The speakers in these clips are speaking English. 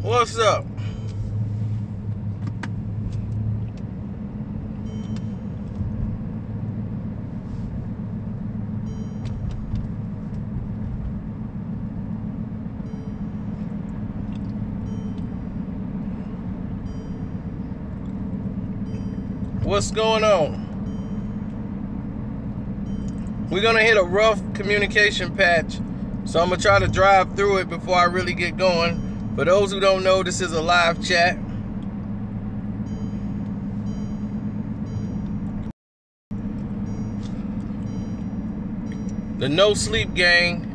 What's up? What's going on? We're gonna hit a rough communication patch, so I'm gonna try to drive through it before I really get going. For those who don't know, this is a live chat. The No Sleep Gang.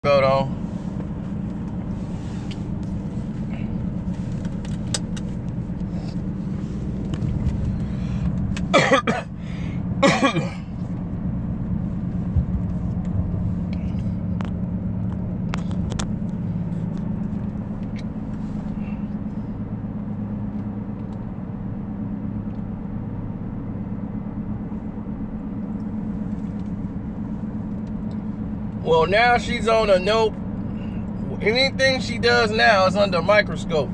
Hold on. Well, now she's on a nope. Anything she does now is under a microscope.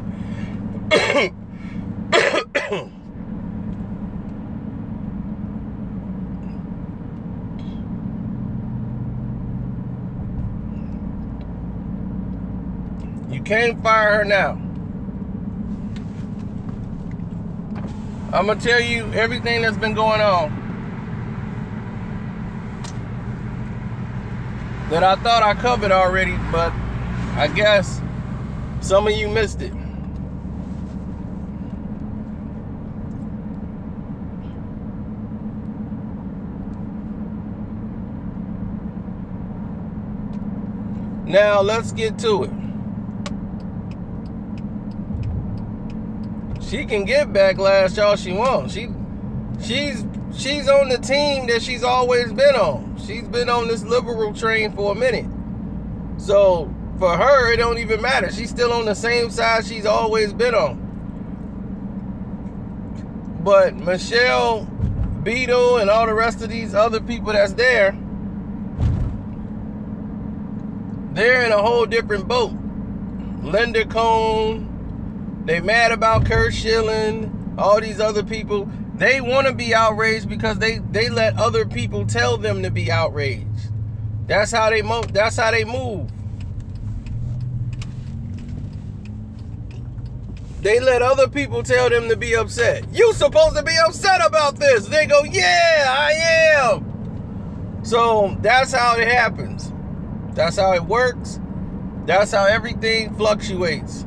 You can't fire her now. I'm gonna tell you everything that's been going on that I thought I covered already, but I guess some of you missed it. Now let's get to it. She can get backlash all she wants. She's on the team that she's always been on. She's been on this liberal train for a minute. So for her, it don't even matter. She's still on the same side she's always been on. But Michelle, Beto, and all the rest of these other people that's there, they're in a whole different boat. Linda Cohn, they mad about Kurt Schilling, all these other people. They want to be outraged because they let other people tell them to be outraged. That's how they move. That's how they move. They let other people tell them to be upset. You supposed to be upset about this. They go, yeah, I am. So that's how it happens. That's how it works. That's how everything fluctuates.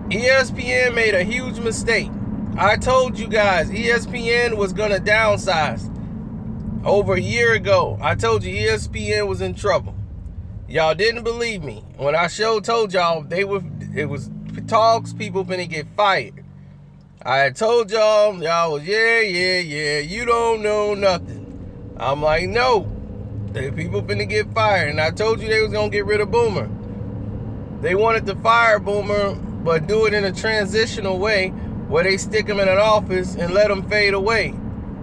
ESPN made a huge mistake. I told you guys ESPN was going to downsize over a year ago. I told you ESPN was in trouble. Y'all didn't believe me. When I told y'all it was talks, people finna get fired. I had told y'all was yeah, you don't know nothing. I'm like, no, people finna get fired. And I told you they was gonna get rid of Boomer. They wanted to fire Boomer, but do it in a transitional way where they stick him in an office and let him fade away.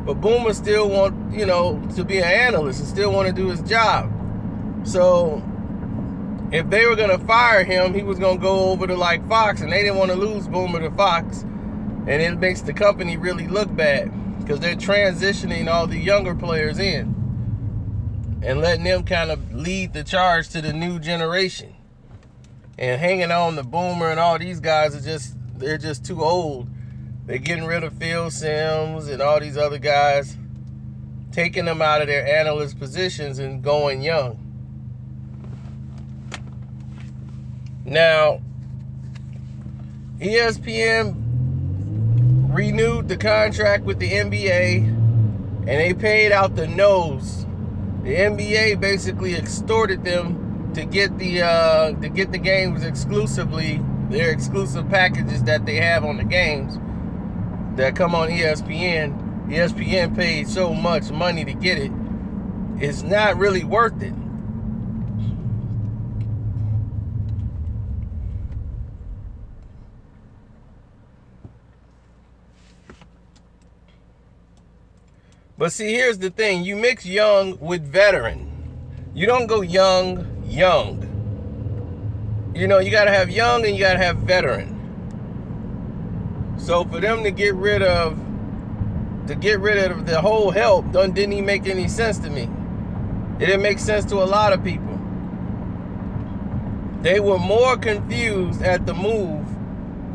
But Boomer still want, to be an analyst and still want to do his job. So if they were going to fire him, he was going to go over to like Fox, and they didn't want to lose Boomer to Fox. And it makes the company really look bad because they're transitioning all the younger players in and letting them kind of lead the charge to the new generation. And hanging on to Boomer and all these guys they're just too old. They're getting rid of Phil Simms and all these other guys, taking them out of their analyst positions and going young. Now, ESPN renewed the contract with the NBA, and they paid out the nose. The NBA basically extorted them to get the games exclusively, their exclusive packages that they have on the games that come on ESPN. ESPN paid so much money to get it. It's not really worth it. But see, here's the thing. You mix young with veteran. You don't go young. You know, you got to have young and you got to have veteran. So for them to get rid of the whole help didn't even make any sense to me. It didn't make sense to a lot of people. They were more confused at the move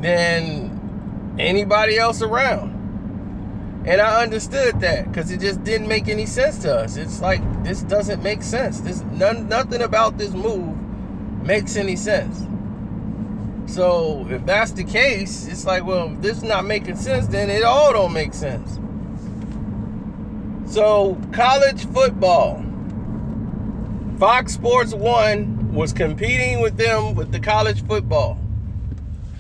than anybody else around. And I understood that because it just didn't make any sense to us. It's like, this doesn't make sense. Nothing about this move makes any sense. So if that's the case, it's like, well, if this is not making sense, then it all don't make sense. So college football, Fox Sports 1 was competing with them with the college football.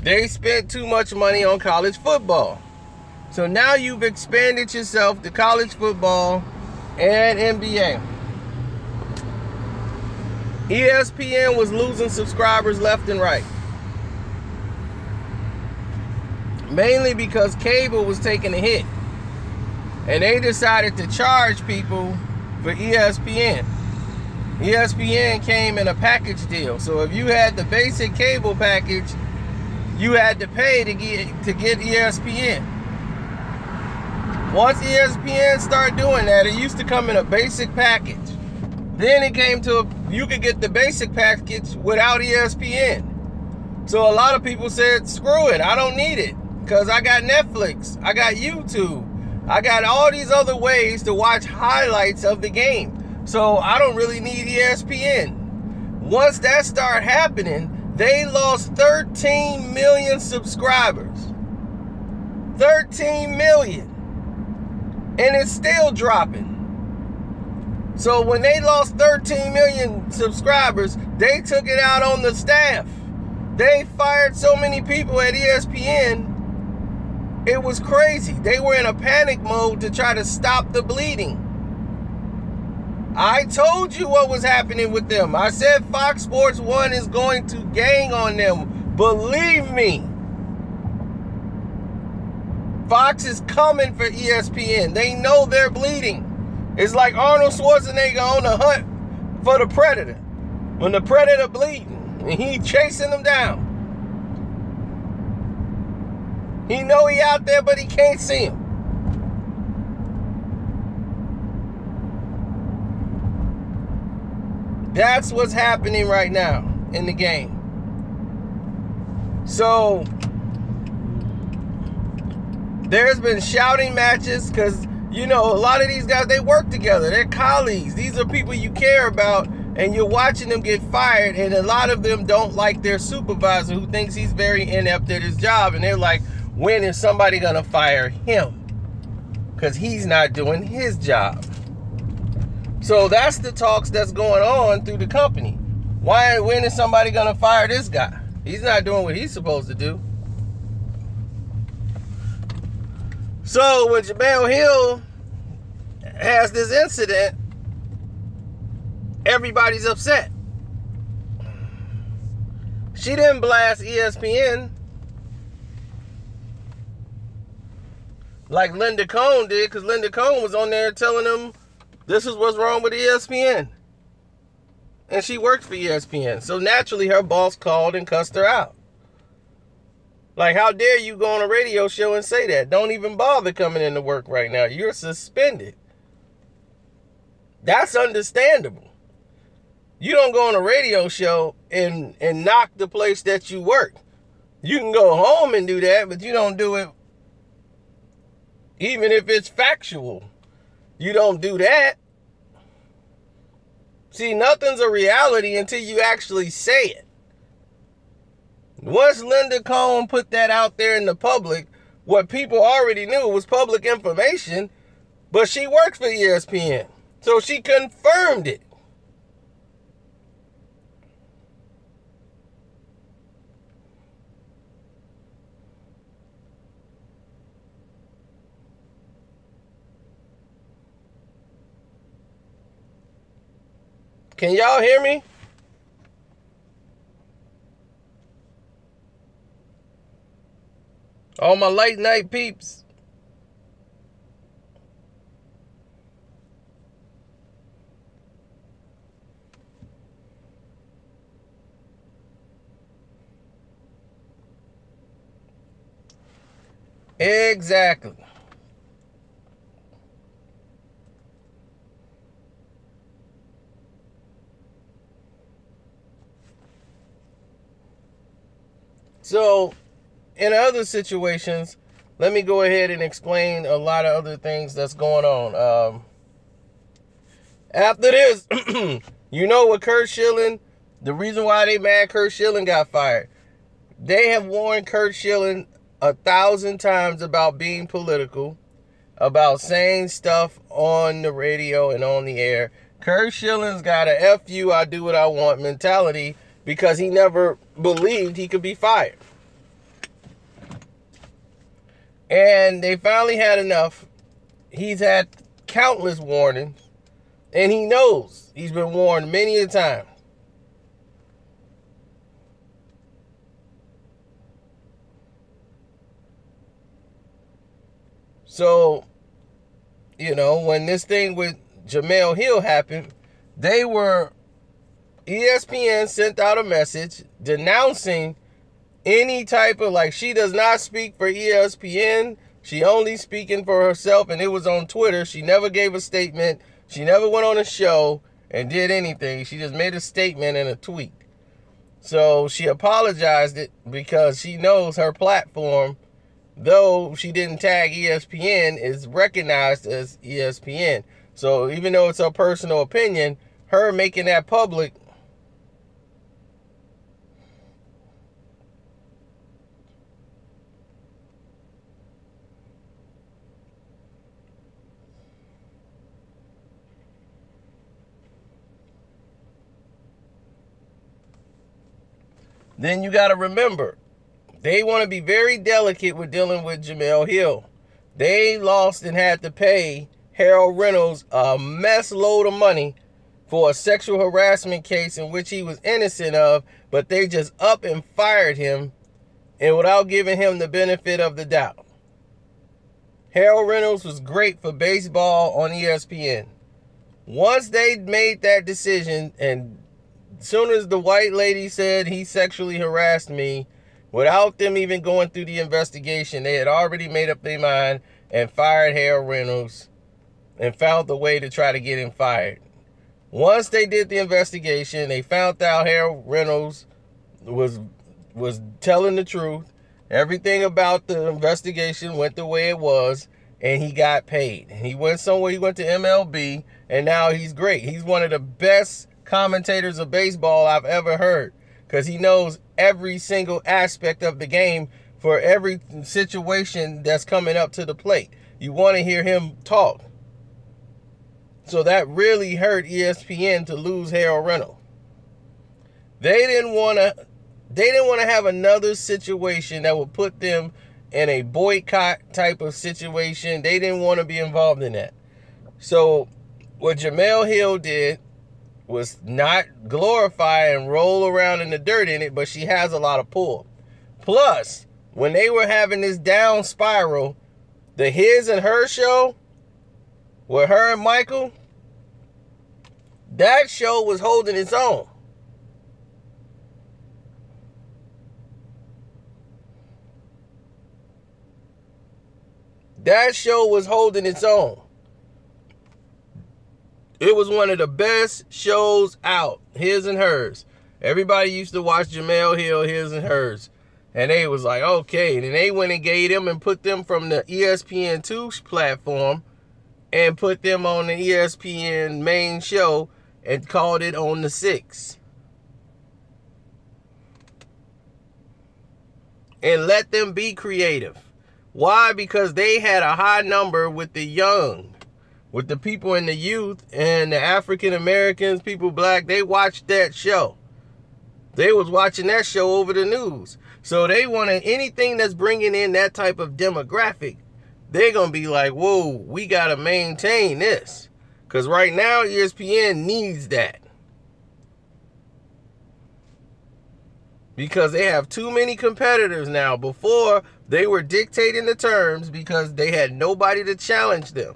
They spent too much money on college football. So now you've expanded yourself to college football and NBA. ESPN was losing subscribers left and right. Mainly because cable was taking a hit. And they decided to charge people for ESPN. ESPN came in a package deal. So if you had the basic cable package, you had to pay to get ESPN. Once ESPN started doing that, it used to come in a basic package. Then it came to you could get the basic package without ESPN. So a lot of people said, screw it, I don't need it. Because I got Netflix, I got YouTube, I got all these other ways to watch highlights of the game. So I don't really need ESPN. Once that started happening, they lost 13 million subscribers. 13 million. And it's still dropping. So when they lost 13 million subscribers, they took it out on the staff. They fired so many people at ESPN. It was crazy. They were in a panic mode to try to stop the bleeding. I told you what was happening with them. I said Fox Sports 1 is going to gang on them. Believe me. Fox is coming for ESPN. They know they're bleeding. It's like Arnold Schwarzenegger on the hunt for the predator. When the predator bleeding and he chasing them down. He know he out there, but he can't see him. That's what's happening right now in the game. So there's been shouting matches because, you know, a lot of these guys, they work together. They're colleagues. These are people you care about, and you're watching them get fired, and a lot of them don't like their supervisor who thinks he's very inept at his job, and they're like, when is somebody going to fire him? Because he's not doing his job. So that's the talks that's going on through the company. When is somebody going to fire this guy? He's not doing what he's supposed to do. So when Jemele Hill has this incident, everybody's upset. She didn't blast ESPN like Linda Cohn did, because Linda Cohn was on there telling them this is what's wrong with ESPN. And she worked for ESPN. So naturally her boss called and cussed her out. Like, how dare you go on a radio show and say that? Don't even bother coming into work right now. You're suspended. That's understandable. You don't go on a radio show and knock the place that you work. You can go home and do that, but you don't do it even if it's factual. You don't do that. See, nothing's a reality until you actually say it. Once Linda Cohn put that out there in the public, what people already knew was public information, but she worked for ESPN. So she confirmed it. Can y'all hear me? All my late night peeps. Exactly. So, in other situations, let me go ahead and explain a lot of other things that's going on. After this, you know what Curt Schilling, the reason why they mad Curt Schilling got fired. They have warned Curt Schilling 1,000 times about being political, about saying stuff on the radio and on the air. Curt Schilling's got a F you, I do what I want mentality because he never believed he could be fired. And they finally had enough. He's had countless warnings, and he knows he's been warned many a time. So, you know, when this thing with Jemele Hill happened, ESPN sent out a message denouncing any type of, like, she does not speak for ESPN. She only speaking for herself, and it was on Twitter. She never gave a statement. She never went on a show and did anything. She just made a statement and a tweet. So she apologized it because she knows her platform, though she didn't tag ESPN, is recognized as ESPN. So even though it's her personal opinion, her making that public, then you got to remember, they want to be very delicate with dealing with Jemele Hill. They lost and had to pay Harold Reynolds a mess load of money for a sexual harassment case in which he was innocent of, but they just up and fired him and without giving him the benefit of the doubt. Harold Reynolds was great for baseball on ESPN. Once they made that decision, and as soon as the white lady said he sexually harassed me, without them even going through the investigation, they had already made up their mind and fired Harold Reynolds and found the way to try to get him fired. Once they did the investigation, they found out Harold Reynolds was telling the truth. Everything about the investigation went the way it was, and he got paid. He went somewhere, he went to MLB, and now he's great. He's one of the best commentators of baseball I've ever heard, because he knows every single aspect of the game for every situation that's coming up to the plate. You want to hear him talk. So that really hurt ESPN to lose Harold Reynolds. They didn't want to have another situation that would put them in a boycott type of situation. They didn't want to be involved in that. So what Jemele Hill did was not glorify and roll around in the dirt in it, but she has a lot of pull. Plus, when they were having this down spiral, the His and Her show with her and Michael, that show was holding its own. That show was holding its own. It was one of the best shows out, His and Hers. Everybody used to watch Jemele Hill, His and Hers. And they was like, okay. And then they went and gave them and put them from the ESPN2 platform and put them on the ESPN main show and called it On the 6. And let them be creative. Why? Because they had a high number with the young, with the people in the youth and the African Americans, people black. They watched that show. They was watching that show over the news. So they wanted anything that's bringing in that type of demographic. They're going to be like, whoa, we got to maintain this. Because right now, ESPN needs that. Because they have too many competitors now. Before, they were dictating the terms because they had nobody to challenge them.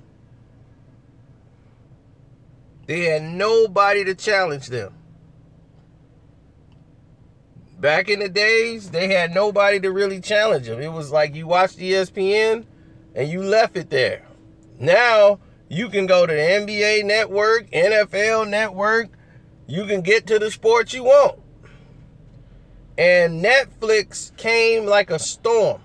They had nobody to challenge them. Back in the days, they had nobody to really challenge them. It was like you watched ESPN and you left it there. Now, you can go to the NBA network, NFL network. You can get to the sports you want. And Netflix came like a storm.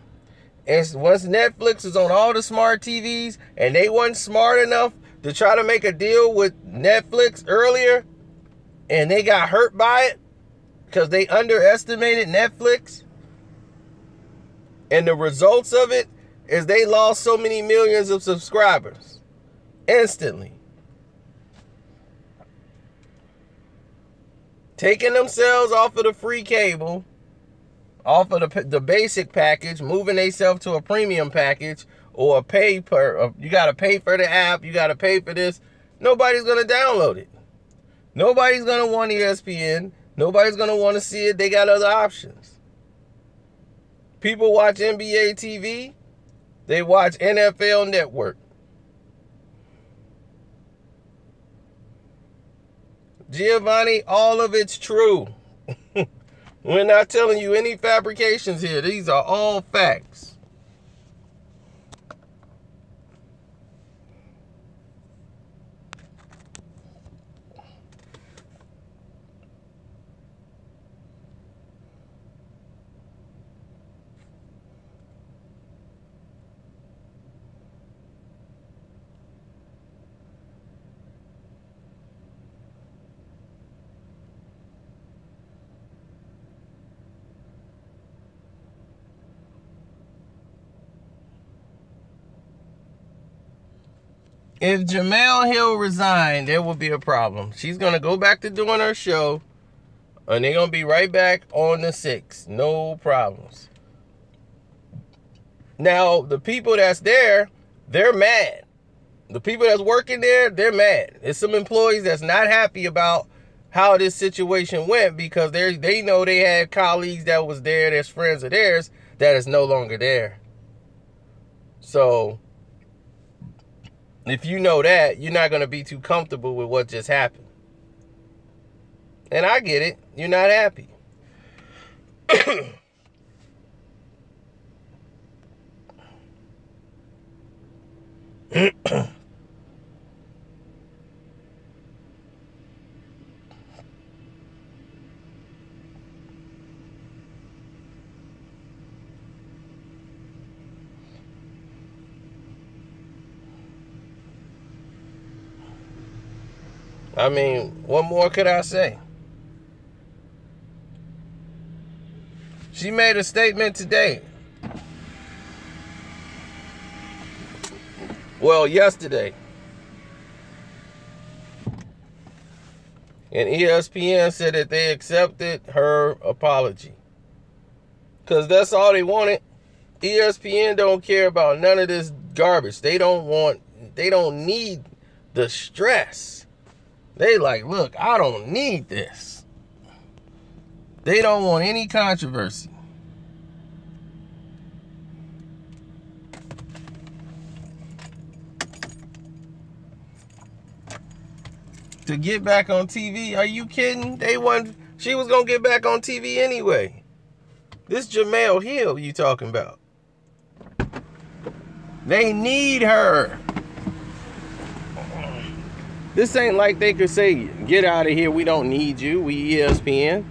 And once Netflix is on all the smart TVs and they weren't smart enough to try to make a deal with Netflix earlier, and they got hurt by it because they underestimated Netflix, and the results of it is they lost so many millions of subscribers instantly. Taking themselves off of the free cable, off of the basic package, moving themselves to a premium package or a pay per, you got to pay for the app, you got to pay for this. Nobody's going to download it. Nobody's going to want ESPN. Nobody's going to want to see it. They got other options. People watch NBA TV. They watch NFL Network. Giovanni, all of it's true. We're not telling you any fabrications here. These are all facts. If Jemele Hill resigned, there will be a problem. She's going to go back to doing her show, and they're going to be right back on the 6th. No problems. Now, the people that's there, they're mad. The people that's working there, they're mad. There's some employees that's not happy about how this situation went because they know they had colleagues that was there, that's friends of theirs, that is no longer there. So if you know that, you're not going to be too comfortable with what just happened. And I get it. You're not happy. I mean, what more could I say? She made a statement today. Well, yesterday. And ESPN said that they accepted her apology. Because that's all they wanted. ESPN don't care about none of this garbage. They don't need the stress. They like, look, I don't need this. They don't want any controversy. To get back on TV, are you kidding? She was going to get back on TV anyway. This Jemele Hill you talking about. They need her. This ain't like they could say, get out of here, we don't need you, we ESPN.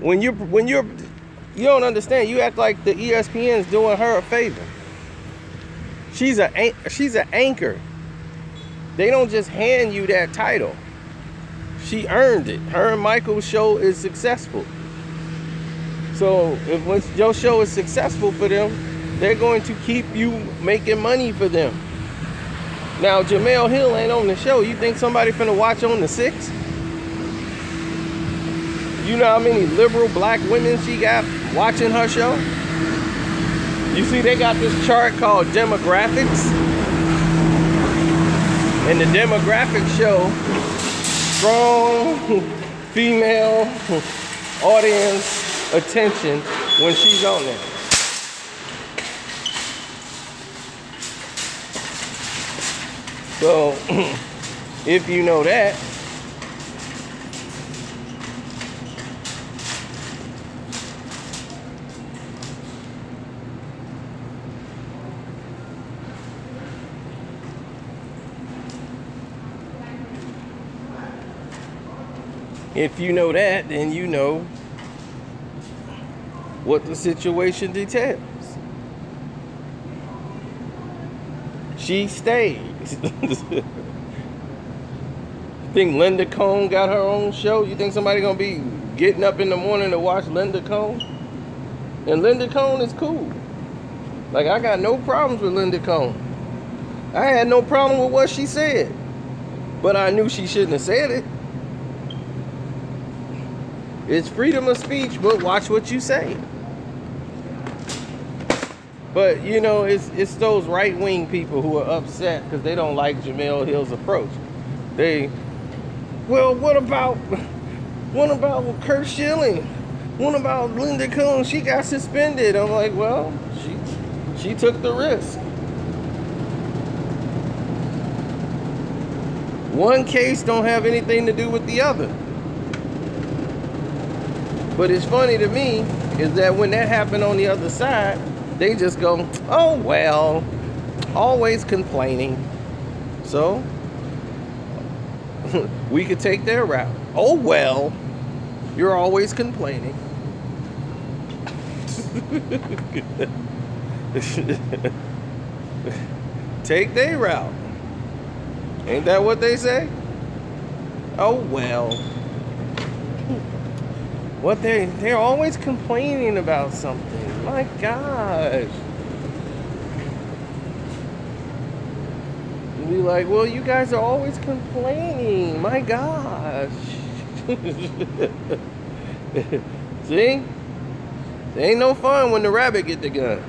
You don't understand, you act like the ESPN's doing her a favor. She's an anchor. They don't just hand you that title. She earned it. Her and Michael's show is successful. So once your show is successful for them, they're going to keep you making money for them. Now, Jemele Hill ain't on the show. You think somebody finna watch on the 6th? You know how many liberal black women she got watching her show? You see, they got this chart called demographics. And the demographics show strong female audience attention when she's on there. So, if you know that, If you know that, then you know what the situation details. She stays. Think Linda Cohn got her own show? You think somebody gonna be getting up in the morning to watch Linda Cohn? And Linda Cohn is cool. Like, I got no problems with Linda Cohn. I had no problem with what she said. But I knew she shouldn't have said it. It's freedom of speech, but watch what you say. But, you know, it's those right-wing people who are upset because they don't like Jemele Hill's approach. Well, what about Kurt Schilling? What about Linda Cohn? She got suspended. I'm like, well, she took the risk. One case don't have anything to do with the other. But it's funny to me is that when that happened on the other side, they just go, oh, well, always complaining. So, we could take their route. Oh, well, you're always complaining. Take their route. Ain't that what they say? Oh, well. What they're always complaining about something. My gosh. And be like, well, you guys are always complaining. My gosh. See? It ain't no fun when the rabbit get the gun.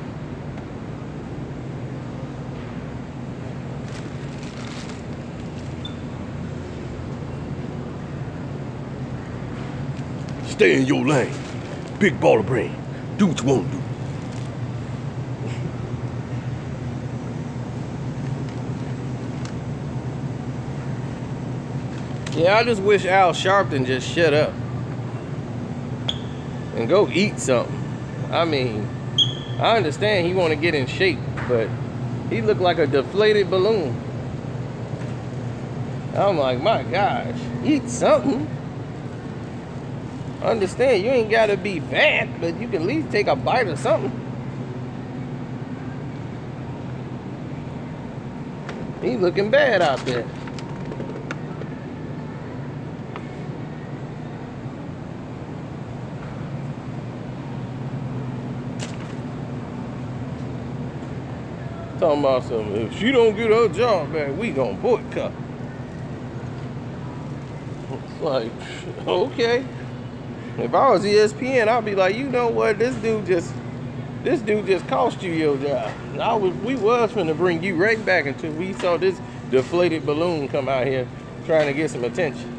Stay in your lane. Big baller brain. Do what you want to do. Yeah, I just wish Al Sharpton just shut up and go eat something. I mean, I understand he want to get in shape, but he looked like a deflated balloon. I'm like, my gosh, eat something. Understand, you ain't gotta be fat, but you can at least take a bite of something. He looking bad out there. Talking about something. If she don't get her job back, we gonna boycott. It's like, okay. If I was ESPN, I'd be like, you know what, this dude just cost you your job. We was finna bring you right back until we saw this deflated balloon come out here trying to get some attention.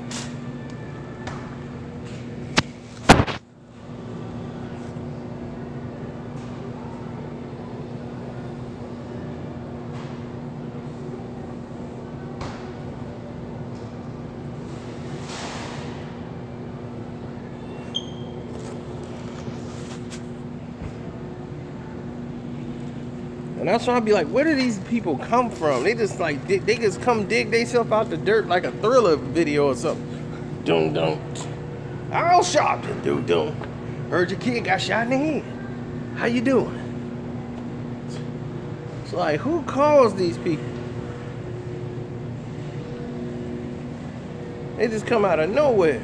And that's why I'd be like, where do these people come from? They just like, they just come dig themselves out the dirt like a Thriller video or something. Dum dum. Al Sharpton, dum dum. Heard your kid got shot in the head. How you doing? It's like, who calls these people? They just come out of nowhere.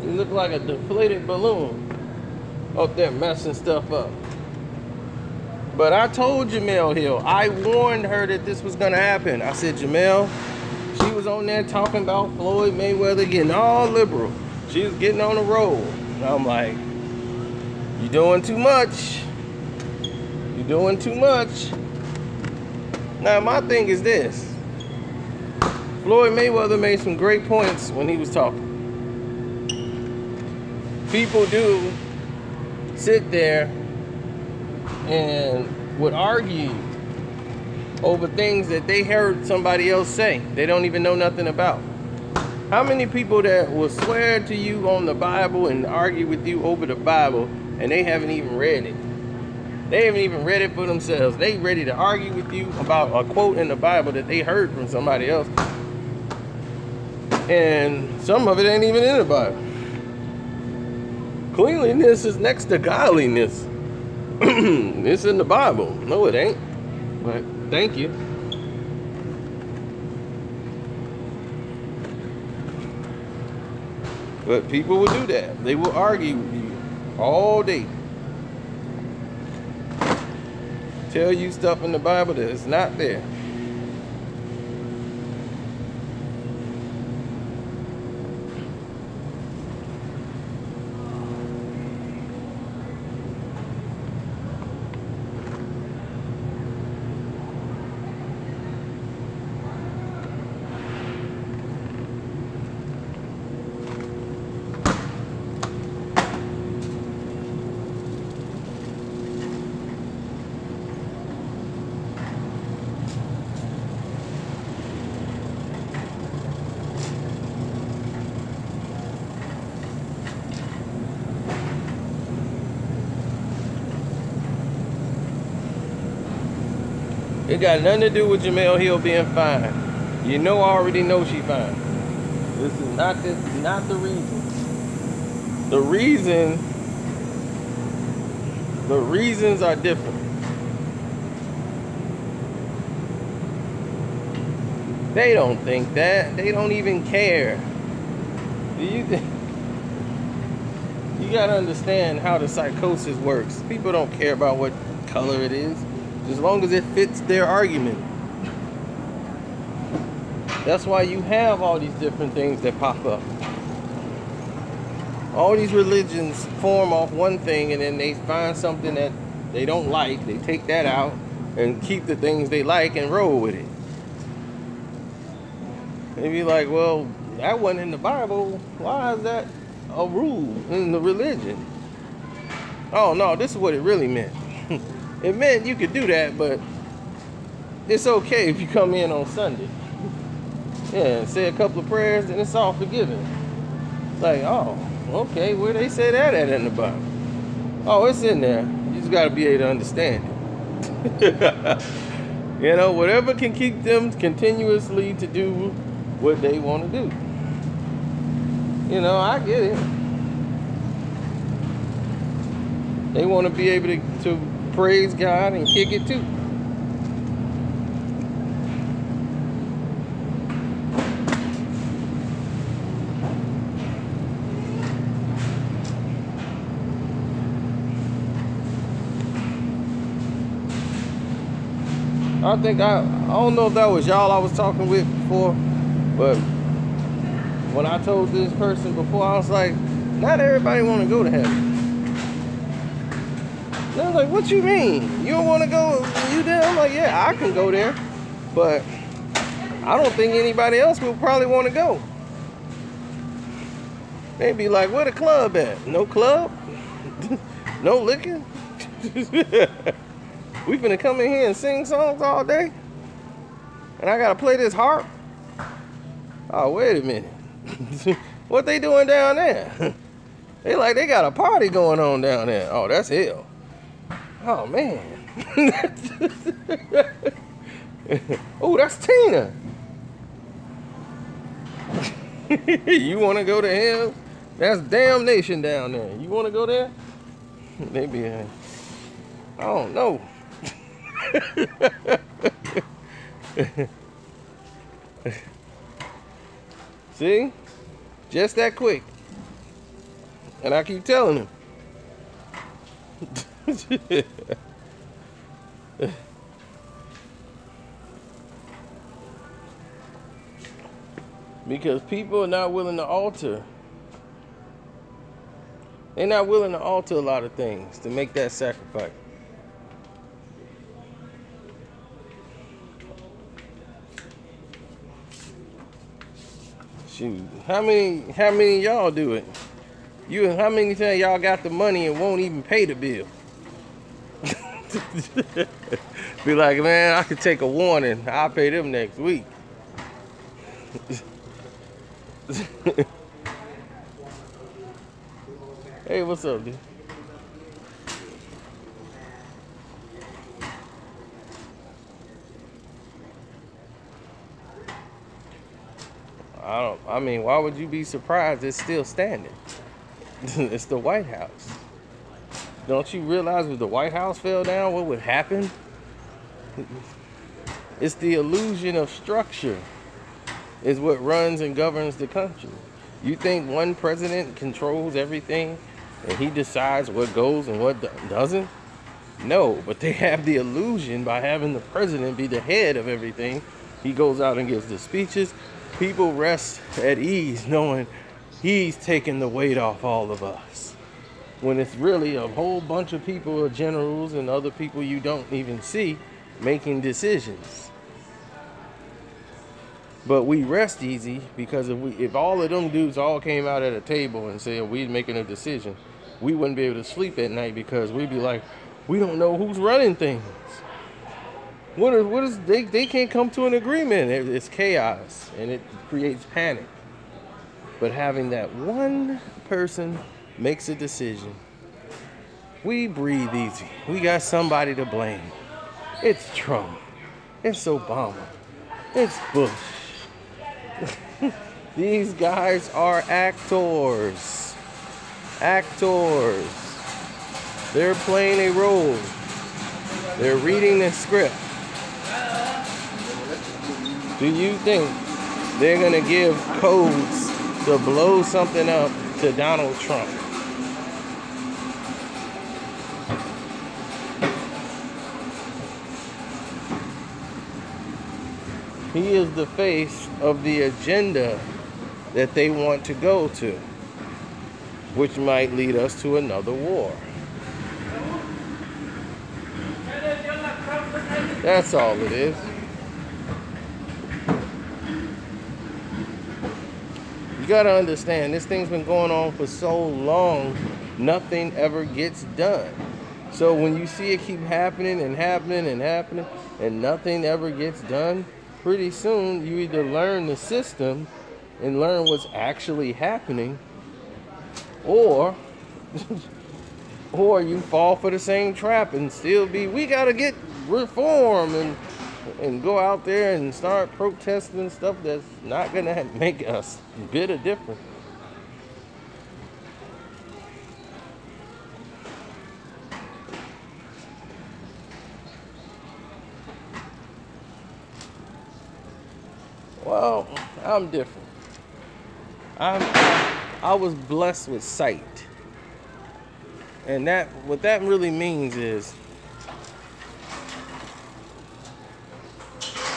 Look like a deflated balloon up there messing stuff up. But I told Jemele Hill, I warned her that this was gonna happen. I said, Jemele, she was on there talking about Floyd Mayweather getting all liberal. She was getting on the roll. And I'm like, you're doing too much. You're doing too much. Now my thing is this. Floyd Mayweather made some great points when he was talking. People do sit there and would argue over things that they heard somebody else say they don't even know nothing about. How many people that will swear to you on the Bible and argue with you over the Bible and they haven't even read it? They haven't even read it for themselves. They ready to argue with you about a quote in the Bible that they heard from somebody else. And some of it ain't even in the Bible. Cleanliness is next to godliness. It's in the Bible. No, it ain't. But thank you. But people will do that. They will argue with you all day. Tell you stuff in the Bible that is not there. It got nothing to do with Jemele Hill being fine. You know, I already know she fine. This is not the reason. The reasons are different. They don't think that. They don't even care. Do you think? You gotta understand how the psychosis works. People don't care about what color it is, as long as it fits their argument. That's why you have all these different things that pop up. All these religions form off one thing, and then they find something that they don't like. They take that out and keep the things they like and roll with it. They be like, well, that wasn't in the Bible. Why is that a rule in the religion? Oh no, this is what it really meant. It meant you could do that, but it's okay if you come in on Sunday. Yeah, say a couple of prayers and it's all forgiven. It's like, oh, okay, where they say that at in the Bible? Oh, it's in there. You just got to be able to understand it. You know, whatever can keep them continuously to do what they want to do. You know, I get it. They want to be able to praise God and kick it too. I don't know if that was y'all I was talking with before, but when I told this person before, I was like, not everybody want to go to heaven. And I was like, what you mean? You don't want to go? You there? I'm like, yeah, I can go there, but I don't think anybody else will probably want to go. They'd be like, where the club at? No club? No liquor? We finna come in here and sing songs all day? And I gotta play this harp? Oh, wait a minute. What they doing down there? They got a party going on down there. Oh, that's hell. Oh, man. Oh, that's Tina. You want to go to hell? That's damnation down there. You want to go there? They be, I don't know. See? Just that quick. And I keep telling him. Because people are not willing to alter. They're not willing to alter a lot of things to make that sacrifice. Shoot, how many of y'all do it? How many times y'all got the money and won't even pay the bill? Be like, man, I could take a warning. I'll pay them next week. Hey, what's up, dude? I mean, why would you be surprised it's still standing? It's the White House. Don't you realize if the White House fell down, what would happen? It's the illusion of structure is what runs and governs the country. You think one president controls everything and he decides what goes and what doesn't? No, but they have the illusion by having the president be the head of everything. He goes out and gives the speeches. People rest at ease knowing he's taking the weight off all of us. When it's really a whole bunch of people, generals and other people you don't even see, making decisions. But we rest easy because if all of them dudes all came out at a table and said we're making a decision, we wouldn't be able to sleep at night because we'd be like, we don't know who's running things. They can't come to an agreement. It's chaos and it creates panic. But having that one person makes a decision, we breathe easy. We got somebody to blame. It's Trump. It's Obama. It's Bush. These guys are actors. Actors. They're playing a role. They're reading the script. Do you think they're going to give codes to blow something up to Donald Trump? He is the face of the agenda that they want to go to, which might lead us to another war. That's all it is. You gotta understand, this thing's been going on for so long, nothing ever gets done. So when you see it keep happening and happening and happening, and nothing ever gets done, pretty soon you either learn the system and learn what's actually happening, or you fall for the same trap and still be, we gotta get reform and go out there and start protesting stuff that's not gonna make us a bit of difference. Well, I'm different. I was blessed with sight. And what that really means is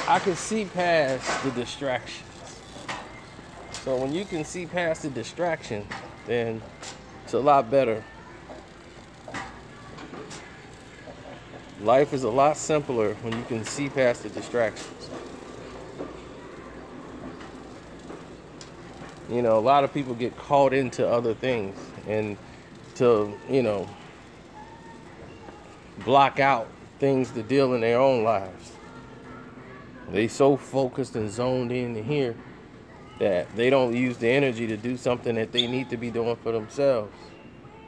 I can see past the distractions. So when you can see past the distraction, then it's a lot better. Life is a lot simpler when you can see past the distractions. You know, a lot of people get caught into other things and to, block out things to deal in their own lives. They so focused and zoned in here that they don't use the energy to do something that they need to be doing for themselves.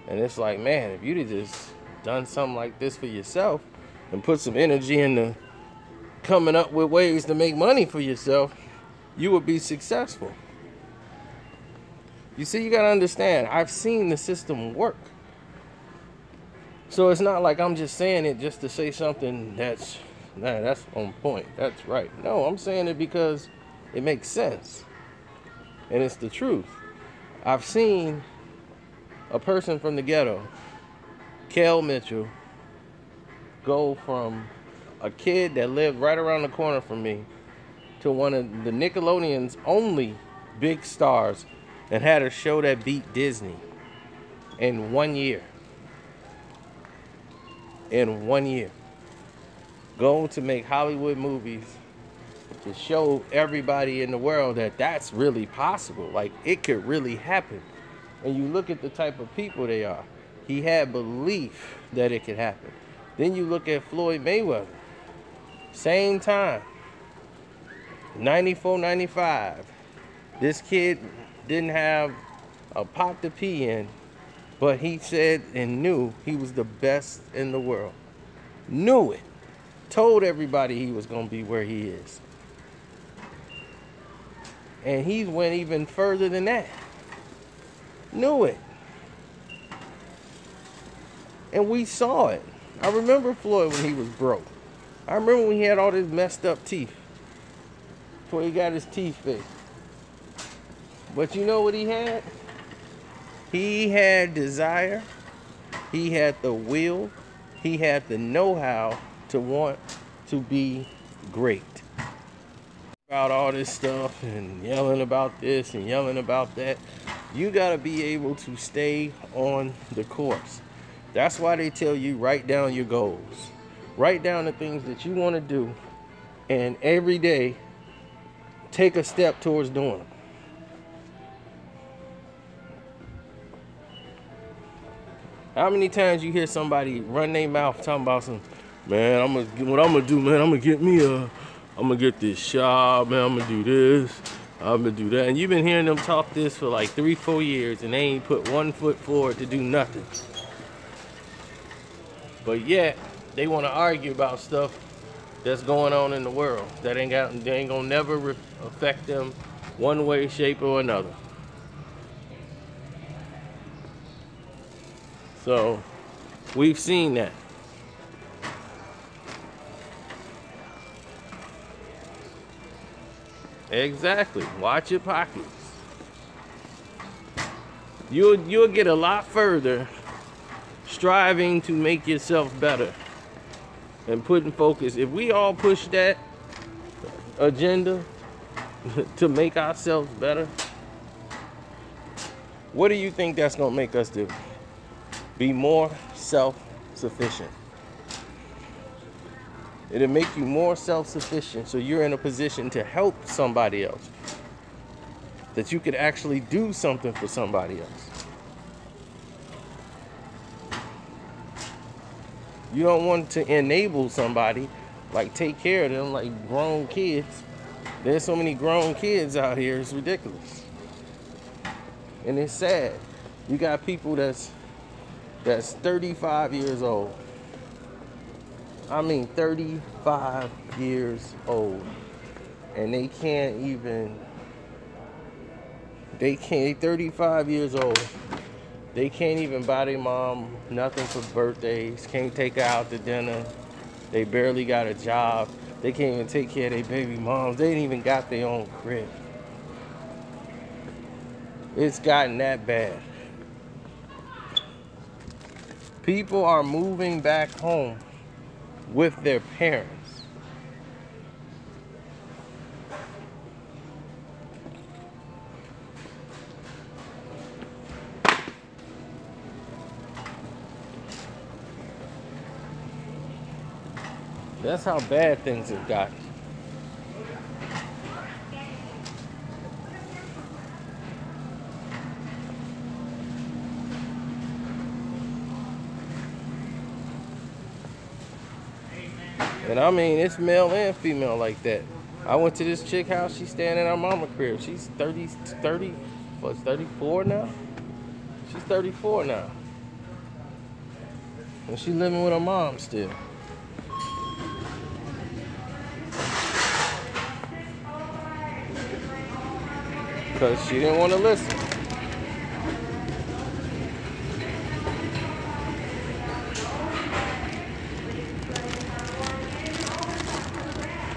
And it's like, man, if you'd have just done something like this for yourself and put some energy into coming up with ways to make money for yourself, you would be successful. You see, you gotta understand, I've seen the system work. So it's not like I'm just saying it just to say something that's on point. That's right. No, I'm saying it because it makes sense. And it's the truth. I've seen a person from the ghetto, Kel Mitchell, go from a kid that lived right around the corner from me to one of the Nickelodeon's only big stars and had a show that beat Disney in 1 year. In 1 year. Go to make Hollywood movies to show everybody in the world that that's really possible. Like, it could really happen. And you look at the type of people they are. He had belief that it could happen. Then you look at Floyd Mayweather. Same time. 94, 95. This kid didn't have a pot to pee in, but he said and knew he was the best in the world. Knew it. Told everybody he was going to be where he is. And he went even further than that. Knew it. And we saw it. I remember Floyd when he was broke. I remember when he had all his messed up teeth. Before he got his teeth fixed. But you know what he had? He had desire. He had the will. He had the know-how to want to be great. About all this stuff and yelling about this and yelling about that. You got to be able to stay on the course. That's why they tell you write down your goals. Write down the things that you want to do, and every day take a step towards doing them. How many times you hear somebody run their mouth talking about some, man, what I'm gonna do, man, I'm gonna get this job, man, I'm gonna do this, I'm gonna do that. And you've been hearing them talk this for like 3-4 years, and they ain't put one foot forward to do nothing. But yet, they want to argue about stuff that's going on in the world that ain't gonna never affect them one way, shape, or another. So, we've seen that. Exactly. Watch your pockets. You'll get a lot further striving to make yourself better and putting focus. If we all push that agenda to make ourselves better, what do you think that's gonna make us do? Be more self-sufficient. It'll make you more self-sufficient, so you're in a position to help somebody else, that you could actually do something for somebody else. You don't want to enable somebody, like take care of them like grown kids. There's so many grown kids out here, it's ridiculous. And it's sad. You got people that's 35 years old. I mean 35 years old. And they can't 35 years old. They can't even buy their mom nothing for birthdays. Can't take her out to dinner. They barely got a job. They can't even take care of their baby moms. They ain't even got their own crib. It's gotten that bad. People are moving back home with their parents. That's how bad things have gotten. And I mean, it's male and female like that. I went to this chick house, she's staying in her mama crib. She's 34 now? She's 34 now. And she living with her mom still. Because she didn't want to listen.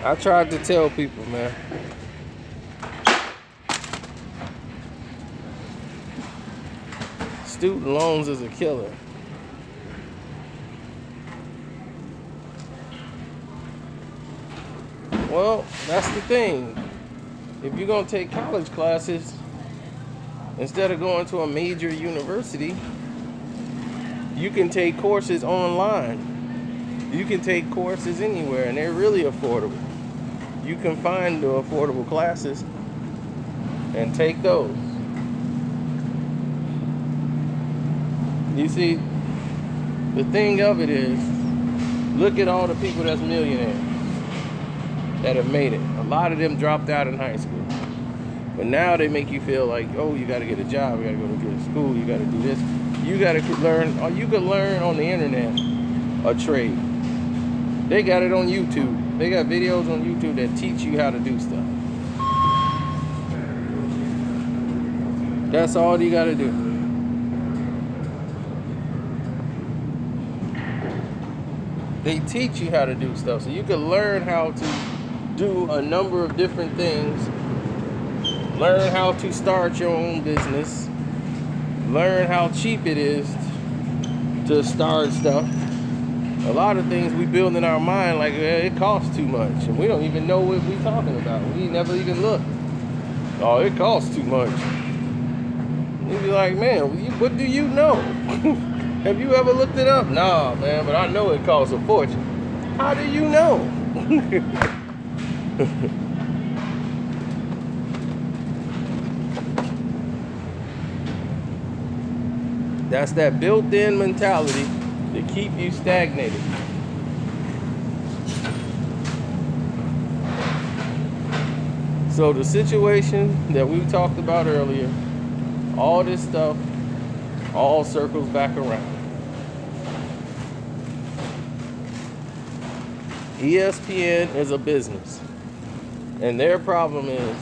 I tried to tell people, man. Student loans is a killer. Well, that's the thing. If you're going to take college classes, instead of going to a major university, you can take courses online. You can take courses anywhere, and they're really affordable. you can find the affordable classes and take those. You see, the thing of it is, look at all the people that's millionaires that have made it. A lot of them dropped out in high school. But now they make you feel like, oh, you got to get a job, you got to go to get a school, you got to do this. You got to learn, or you can learn on the internet a trade. They got it on YouTube. They got videos on YouTube that teach you how to do stuff. That's all you got to do. They teach you how to do stuff, so you can learn how to do a number of different things. Learn how to start your own business. Learn how cheap it is to start stuff. A lot of things we build in our mind like it costs too much, and we don't even know what we're talking about. We never even look. Oh, it costs too much. You be like, man, what do you know? Have you ever looked it up? Nah, man, but I know it costs a fortune. How do you know? That's that built-in mentality to keep you stagnated. So the situation that we talked about earlier, all this stuff, all circles back around. ESPN is a business, and their problem is,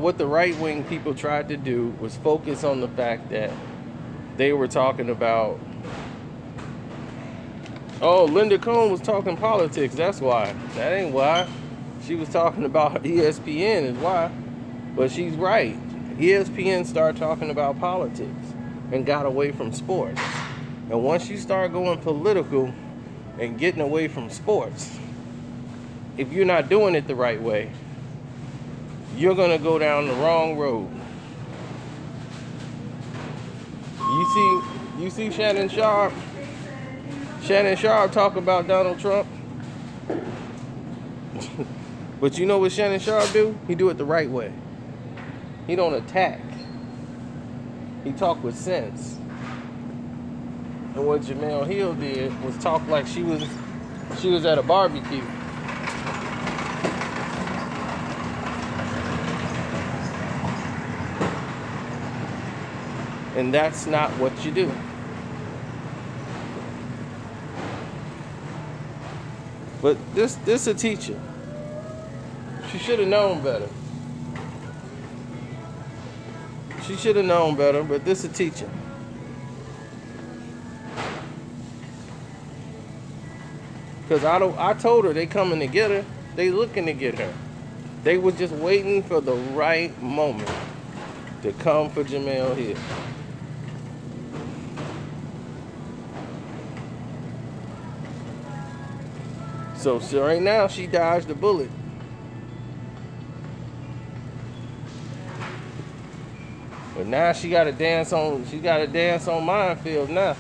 what the right-wing people tried to do was focus on the fact that they were talking about, oh, Linda Cohn was talking politics, that's why. That ain't why. She was talking about ESPN is why. But she's right. ESPN started talking about politics and got away from sports. And once you start going political and getting away from sports, if you're not doing it the right way, you're going to go down the wrong road. You see Shannon Sharpe? Shannon Sharpe talk about Donald Trump. But you know what Shannon Sharpe do? He do it the right way. He don't attack. He talk with sense. And what Jemele Hill did was talk like she was at a barbecue. And that's not what you do. But this a teacher. She should have known better. She should have known better, but this a teacher. Because I told her they coming to get her. They looking to get her. They was just waiting for the right moment to come for Jemele Hill. So right now she dodged the bullet. But now she gotta dance on minefield now.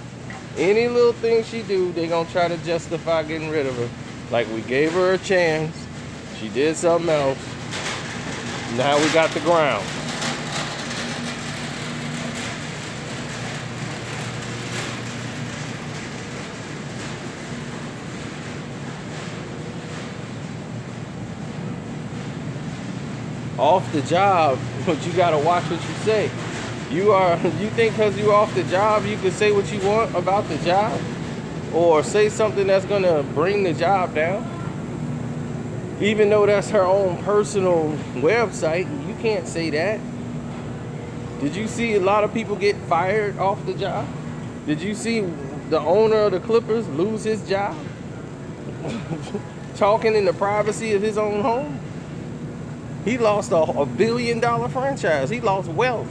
Any little thing she do, they gonna try to justify getting rid of her. Like we gave her a chance, she did something else. Now we got the ground. Off the job, but you gotta watch what you say. You think because you're off the job you can say what you want about the job, or say something that's gonna bring the job down, even though that's her own personal website. You can't say that. Did you see a lot of people get fired off the job? Did you see the owner of the Clippers lose his job talking in the privacy of his own home? He lost a $1 billion franchise. He lost wealth.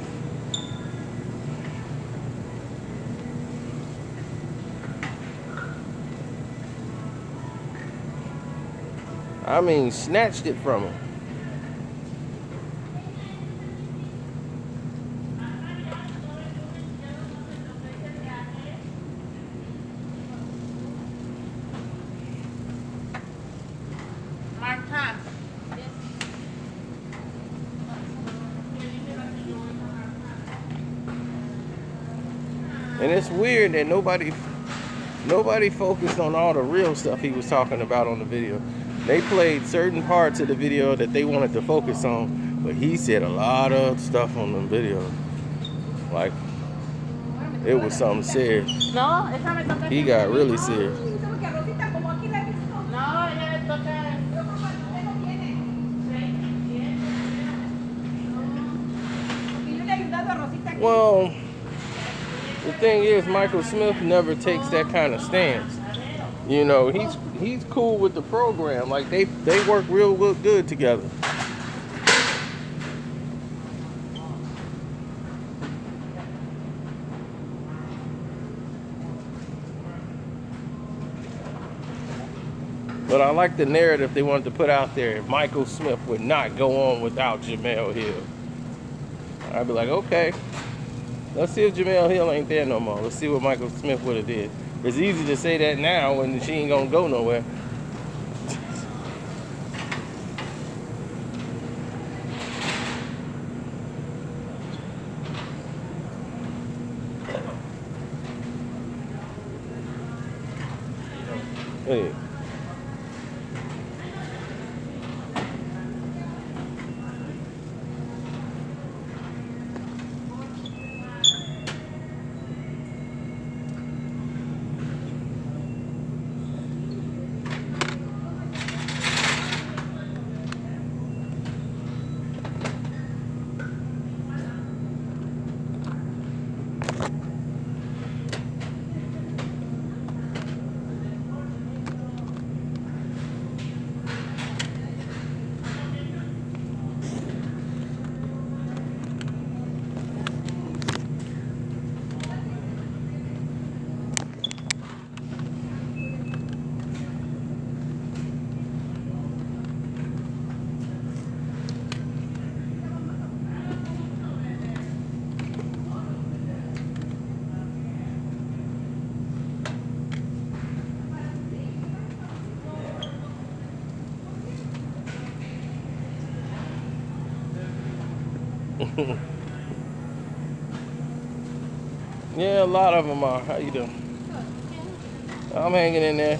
I mean, snatched it from him. And it's weird that nobody focused on all the real stuff he was talking about on the video. They played certain parts of the video that they wanted to focus on, but he said a lot of stuff on the video. Like, it was something serious. He got really serious. Well, the thing is, Michael Smith never takes that kind of stance. You know, he's cool with the program. Like, they work real good together. But I like the narrative they wanted to put out there. Michael Smith would not go on without Jemele Hill. I'd be like, okay, let's see if Jemele Hill ain't there no more. Let's see what Michael Smith would have did. It's easy to say that now when she ain't gonna go nowhere. Hey. Yeah, a lot of them are. How you doing? I'm hanging in there.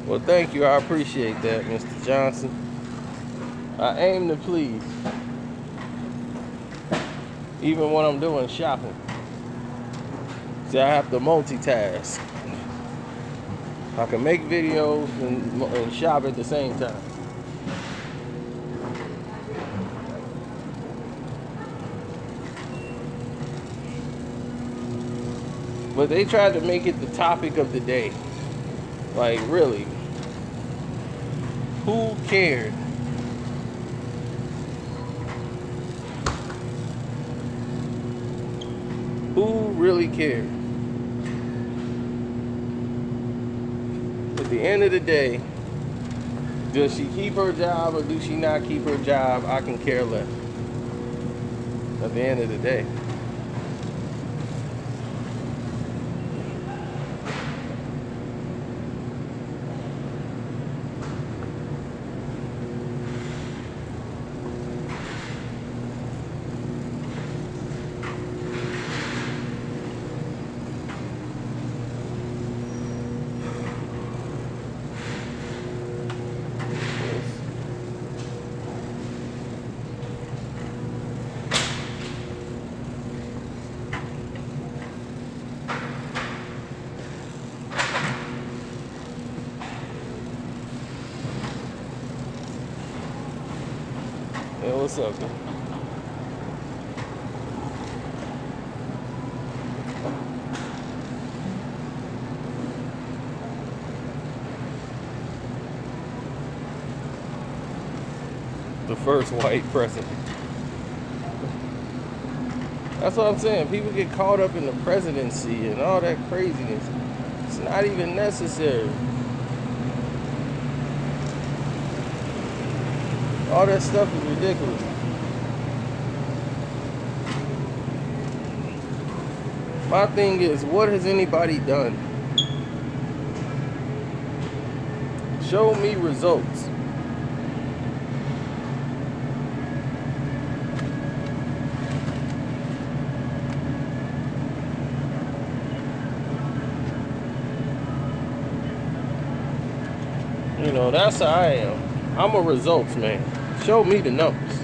Well, thank you. I appreciate that, Mr. Johnson. I aim to please, even when I'm doing shopping. See, I have to multitask. I can make videos and shop at the same time. But they tried to make it the topic of the day. Like, really? Who cared? Who really cared? At the end of the day, does she keep her job or do she not keep her job? I can care less. At the end of the day. Hey, what's up, man? The first white president. That's what I'm saying. People get caught up in the presidency and all that craziness. It's not even necessary. All that stuff is ridiculous. My thing is, what has anybody done? Show me results. You know, that's how I am. I'm a results man. Show me the numbers.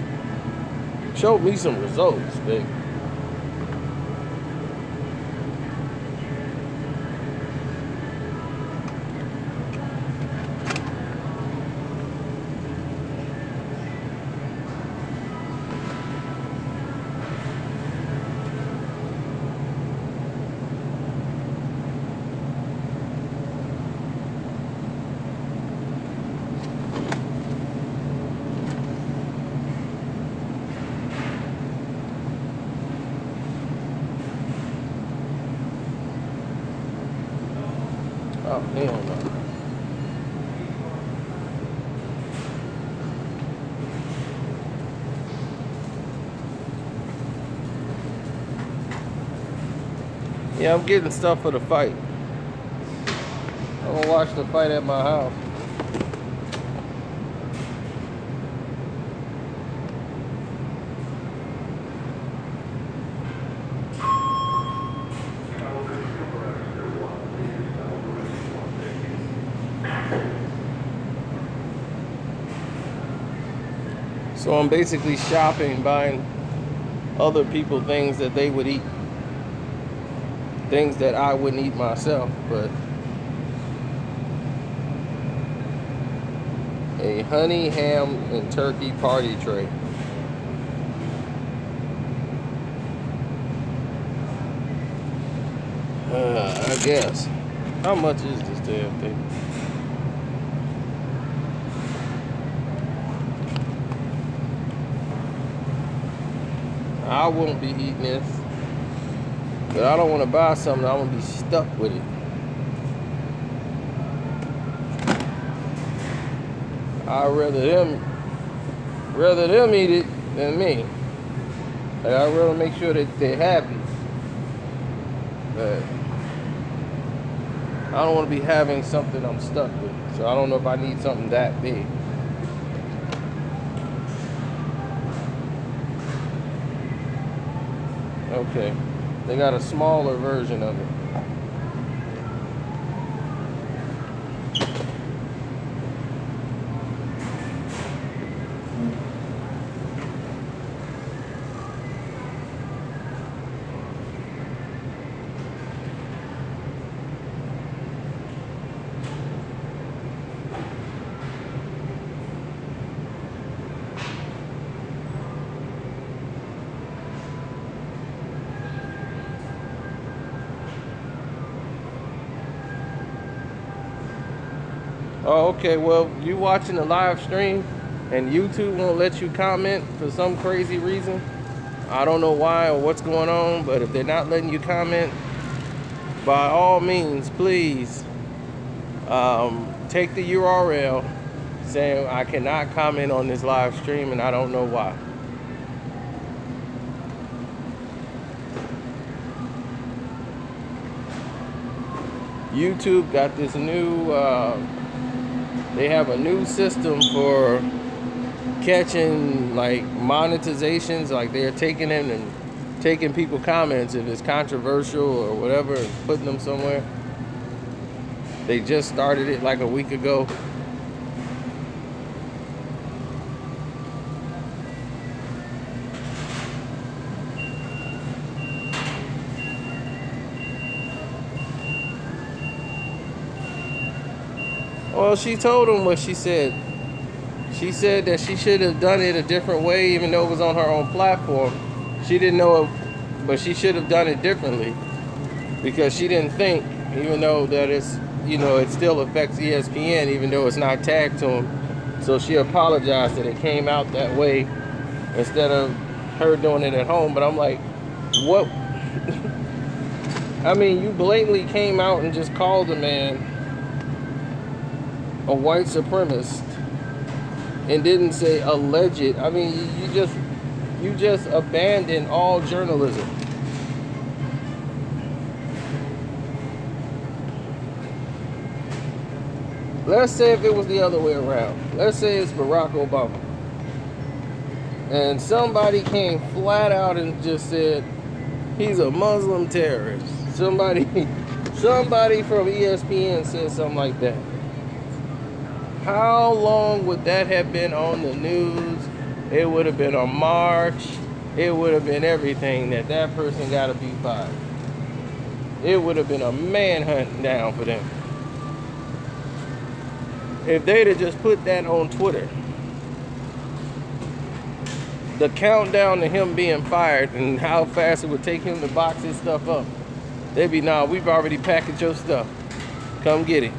Show me some results, baby. Oh, hell no. Yeah, I'm getting stuff for the fight. I'm gonna watch the fight at my house. So I'm basically shopping, buying other people things that they would eat. Things that I wouldn't eat myself, but a honey, ham, and turkey party tray. I guess. How much is this damn thing? I won't be eating this, but I don't want to buy something I'm gonna be stuck with it. I'd rather them eat it than me. Like, I'd rather make sure that they're happy. But I don't want to be having something I'm stuck with. So I don't know if I need something that big. Okay, they got a smaller version of it. Oh, okay, well, you watching the live stream and YouTube won't let you comment for some crazy reason. I don't know why or what's going on, but if they're not letting you comment, by all means, please take the URL saying I cannot comment on this live stream and I don't know why. YouTube got this new they have a new system for catching like monetizations, like they're taking in and taking people comments if it's controversial or whatever and putting them somewhere. They just started it like a week ago. Well, she told him what she said. She said that she should have done it a different way, even though it was on her own platform. She didn't know it, but she should have done it differently because she didn't think, even though that it's, you know, it still affects ESPN, even though it's not tagged to them. So she apologized that it came out that way instead of her doing it at home. But I'm like, what? I mean, you blatantly came out and just called the man a white supremacist and didn't say alleged. I mean, you just abandoned all journalism. Let's say if it was the other way around. Let's say it's Barack Obama and somebody came flat out and just said he's a Muslim terrorist. Somebody from ESPN said something like that. How long would that have been on the news? It would have been a march. It would have been everything that person got to be fired. It would have been a manhunt down for them. If they'd have just put that on Twitter, the countdown to him being fired and how fast it would take him to box his stuff up, they'd be, nah, we've already packaged your stuff. Come get it.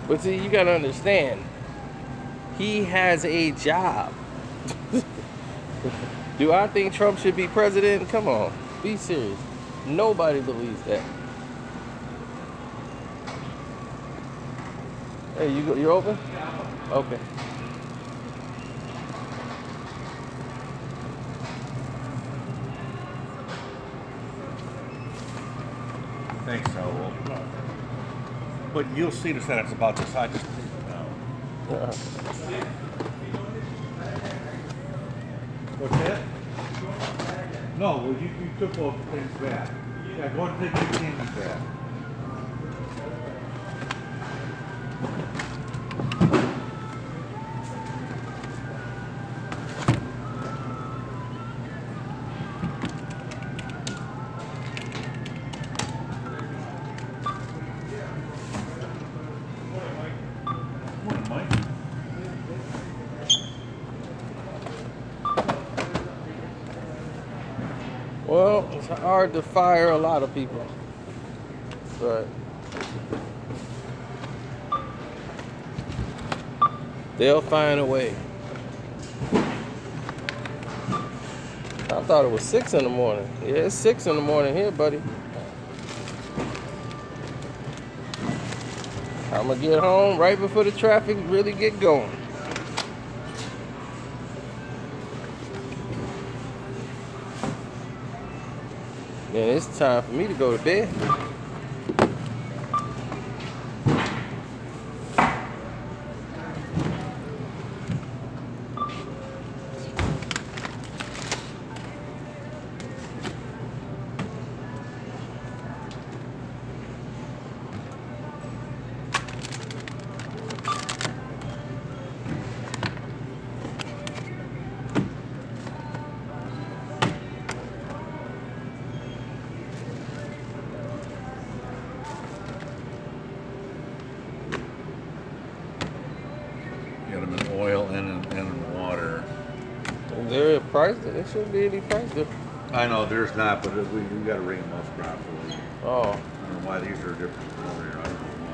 But see, you gotta understand, he has a job. Do I think Trump should be president? Come on, be serious. Nobody believes that. Hey, you're open? Okay. Thanks, Raul. But you'll see the sentence about this. I just What's that? No, well, you took all the things back. Yeah, go and take your candy back. Well, it's hard to fire a lot of people, but they'll find a way. I thought it was 6 in the morning. Yeah, it's 6 in the morning here, buddy. I'm gonna get home right before the traffic really get going. And it's time for me to go to bed. Get them in oil and in water. Is there a price? There shouldn't be any price difference. I know there's not, but we got to ring them up properly. Oh. I don't know why these are different from over here. I don't know why.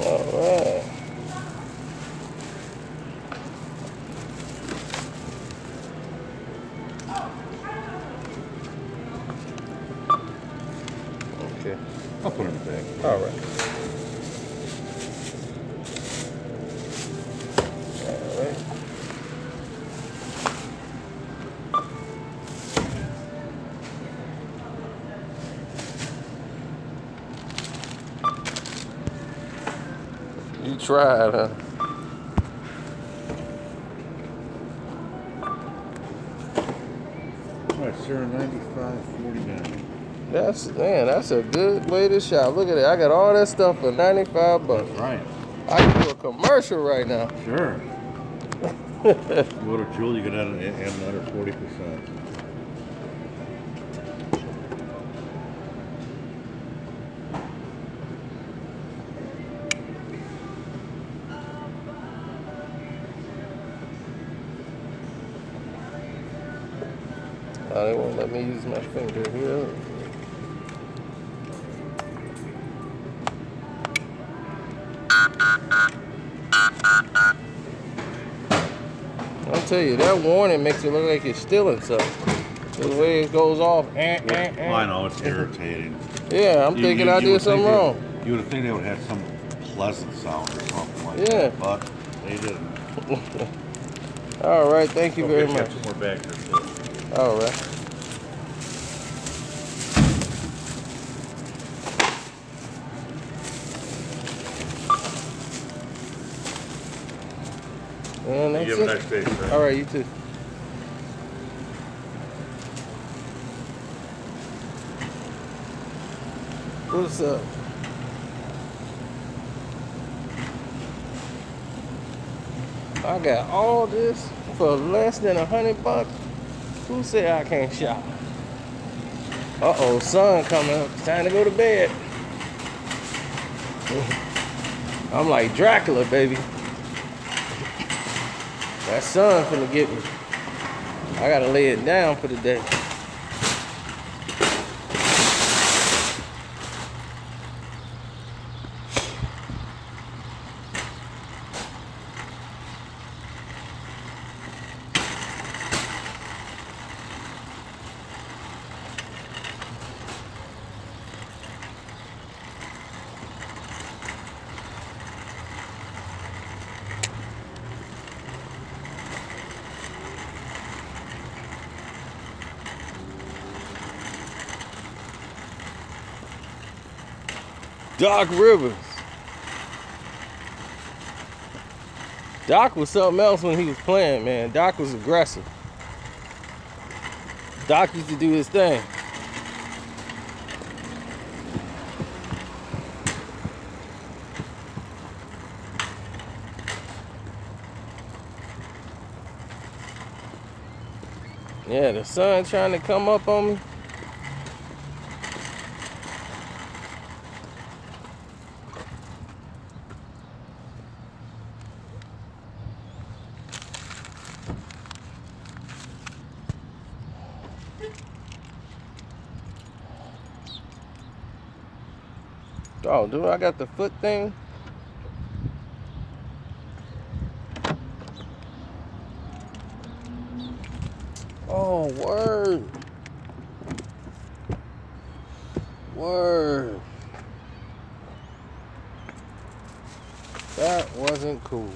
Alright. Okay. I'll put it in the bag. Alright. Alright. You tried, huh? All right, sir, 95.49. That's a good way to shop. Look at it. I got all that stuff for 95 bucks. That's right. I can do a commercial right now. Sure. You order Jewel, you can add another 40%. Oh, they won't let me use my finger here. I'll tell you, that warning makes it look like you're stealing something. The way it goes off. I know, it's irritating. Yeah, I'm thinking I did something wrong. You would think they would have some pleasant sound or something like Yeah. that, but they didn't. All right, thank you very much. Two more back there too. All right. And that's You have a it. nice day, sir. All right, you too. What's up? I got all this for less than $100. Who said I can't shop? Uh-oh, sun coming up. It's time to go to bed. I'm like Dracula, baby. That sun finna get me. I gotta lay it down for the day. Doc Rivers. Doc was something else when he was playing, man. Doc was aggressive. Doc used to do his thing. Yeah, the sun trying to come up on me. Oh, dude, I got the foot thing. Oh, word. Word. That wasn't cool.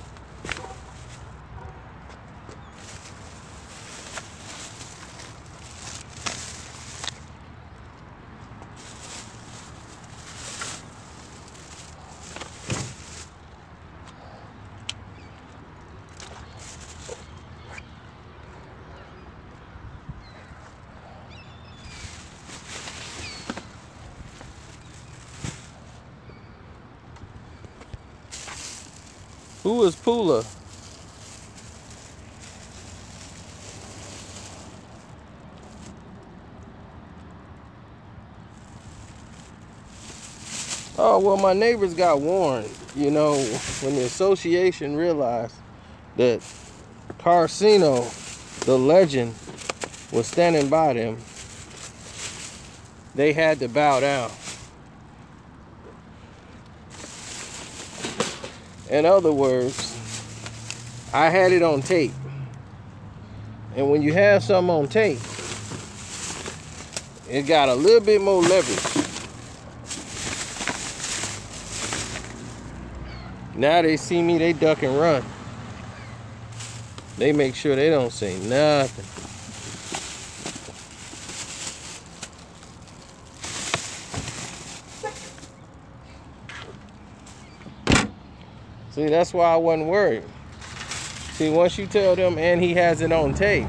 Who is Pula? Oh, well, my neighbors got warned, you know, when the association realized that Carcino, the legend, was standing by them. They had to bow down. In other words, I had it on tape. And when you have something on tape, it got a little bit more leverage. Now they see me, they duck and run. They make sure they don't say nothing. See, that's why I wasn't worried. See, once you tell them and he has it on tape,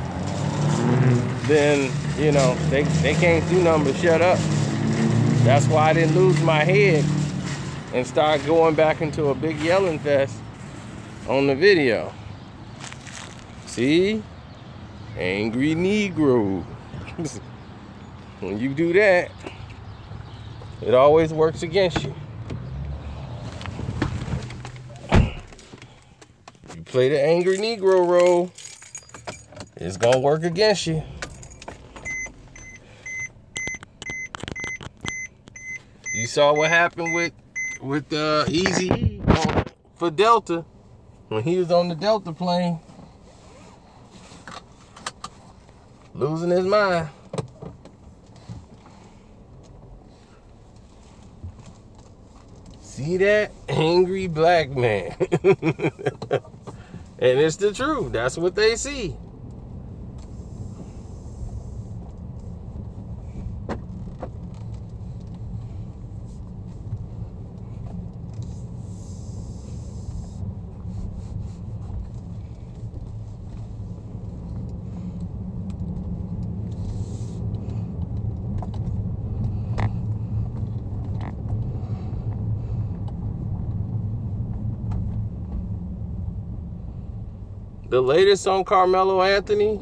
then, you know, they can't do nothing but shut up. That's why I didn't lose my head and start going back into a big yelling fest on the video. See? Angry Negro. When you do that, it always works against you. You play the Angry Negro role, it's gonna work against you. You saw what happened with Easy for Delta when he was on the Delta plane, losing his mind. See that? Angry black man. And it's the truth. That's what they see. The latest on Carmelo Anthony,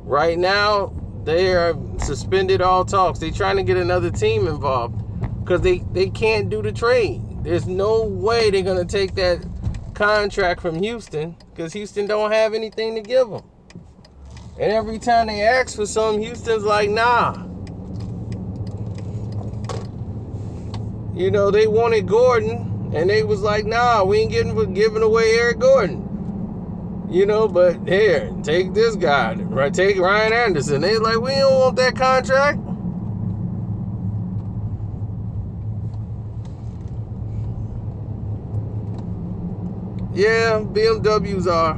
right now, they are suspended all talks. They're trying to get another team involved because they can't do the trade. There's no way they're going to take that contract from Houston because Houston don't have anything to give them. And every time they ask for something, Houston's like, nah. You know, they wanted Gordon, and they was like, nah, we ain't giving away Eric Gordon. You know, but here, take this guy, right? Take Ryan Anderson. They like, we don't want that contract. Yeah, BMWs are.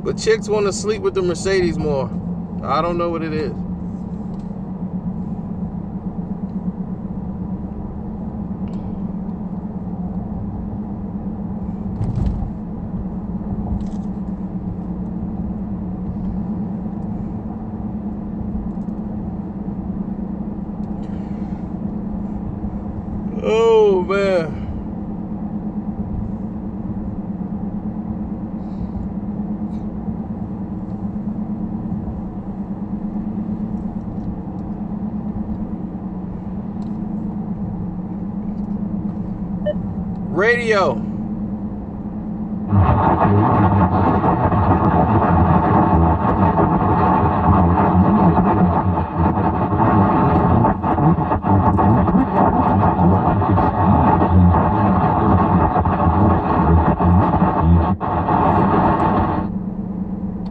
But chicks want to sleep with the Mercedes more. I don't know what it is. Oh, man. Radio.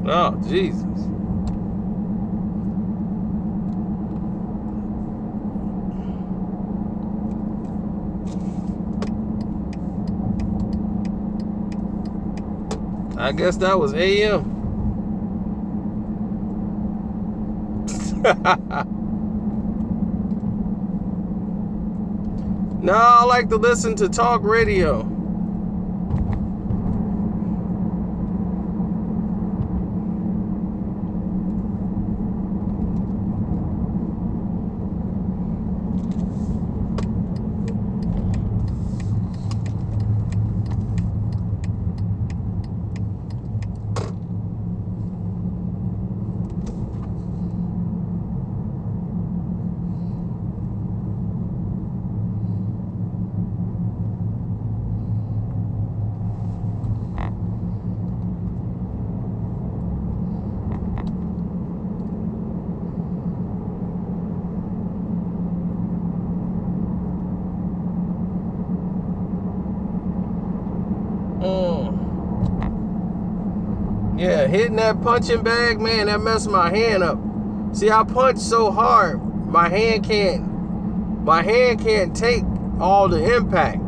Oh, Jesus. I guess that was AM. No, I like to listen to talk radio. Yeah, hitting that punching bag, man, that messed my hand up. See, I punch so hard, my hand can't take all the impact.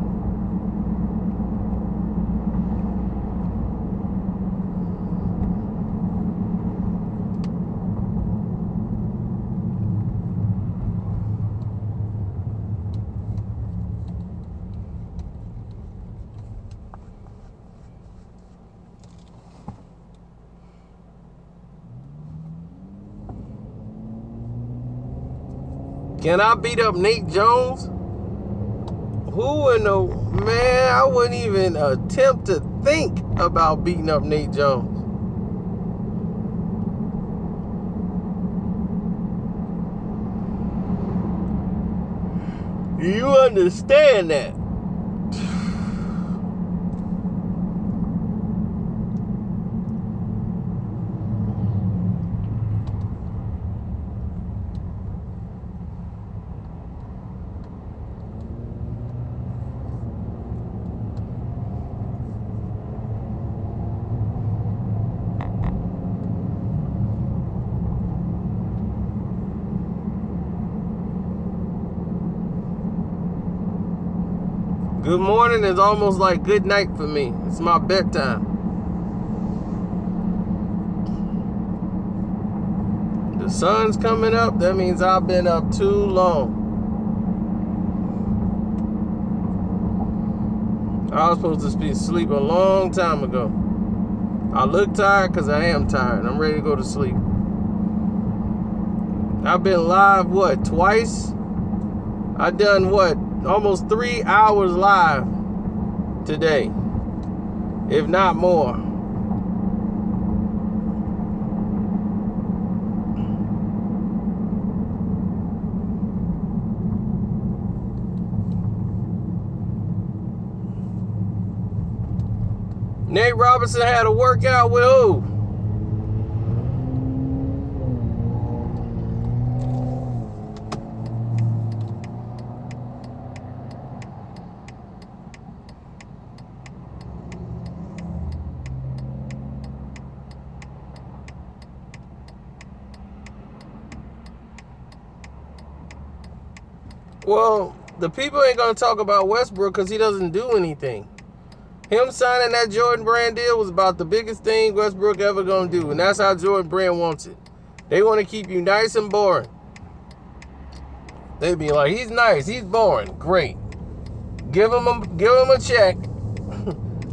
Can I beat up Nate Jones? Who in the, man, I wouldn't even attempt to think about beating up Nate Jones. You understand that? Good morning is almost like good night for me. It's my bedtime. The sun's coming up. That means I've been up too long. I was supposed to be asleep a long time ago. I look tired because I am tired. I'm ready to go to sleep. I've been live, what, twice? I done, what, almost 3 hours live today, if not more. Nate Robinson had a workout with who? Well, the people ain't going to talk about Westbrook because he doesn't do anything. Him signing that Jordan Brand deal was about the biggest thing Westbrook ever going to do. And that's how Jordan Brand wants it. They want to keep you nice and boring. They be like, he's nice, he's boring. Great. Give him a check.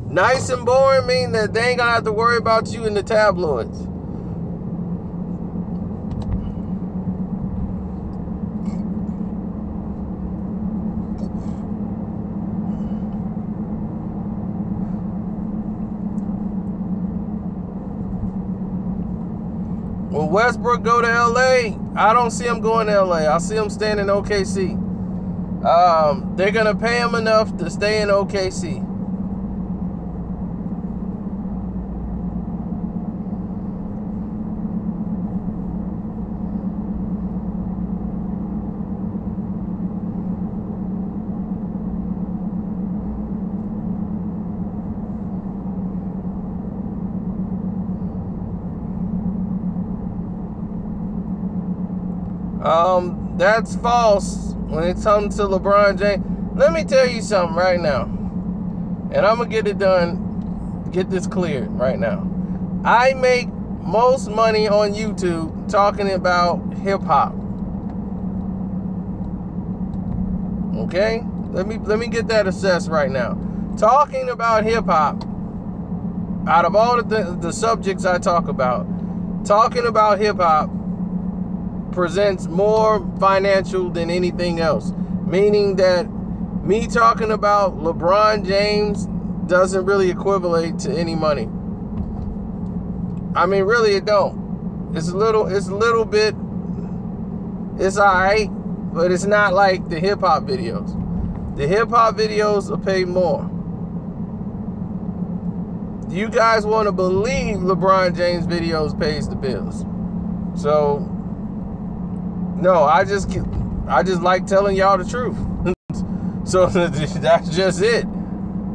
Nice and boring mean that they ain't going to have to worry about you in the tabloids. When Westbrook go to LA, I don't see him going to LA. I see him staying in OKC. They're going to pay him enough to stay in OKC. That's false when it comes to LeBron James. Let me tell you something right now. And I'm going to get it done, get this cleared right now. I make most money on YouTube talking about hip-hop. Okay? Let me get that assessed right now. Talking about hip-hop, out of all the subjects I talk about, talking about hip-hop presents more financial than anything else. Meaning that me talking about LeBron James doesn't really equivalent to any money. I mean, really it don't. It's a little bit, it's alright, but it's not like the hip-hop videos. The hip-hop videos will pay more. You guys want to believe LeBron James videos pays the bills. So, no, I just like telling y'all the truth. So that's just it.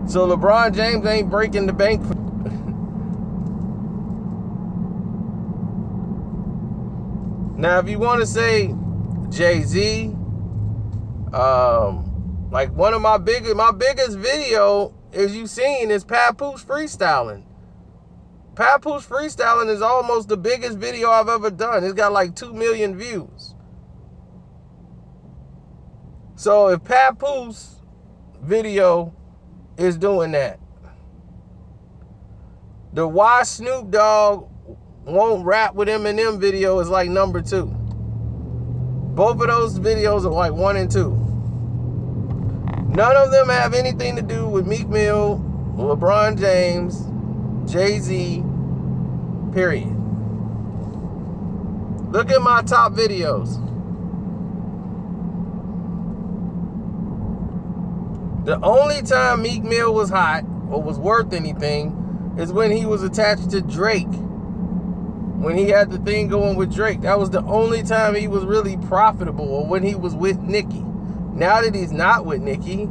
So LeBron James ain't breaking the bank. Now, if you want to say Jay-Z, like one of my biggest video is you seen is Papoose freestyling. Papoose freestyling is almost the biggest video I've ever done. It's got like 2 million views. So if Papoose video is doing that, the Why Snoop Dogg Won't Rap with Eminem video is like number 2. Both of those videos are like 1 and 2. None of them have anything to do with Meek Mill, LeBron James, Jay-Z, period. Look at my top videos. The only time Meek Mill was hot or was worth anything is when he was attached to Drake. When he had the thing going with Drake. That was the only time he was really profitable, or when he was with Nicki. Now that he's not with Nicki,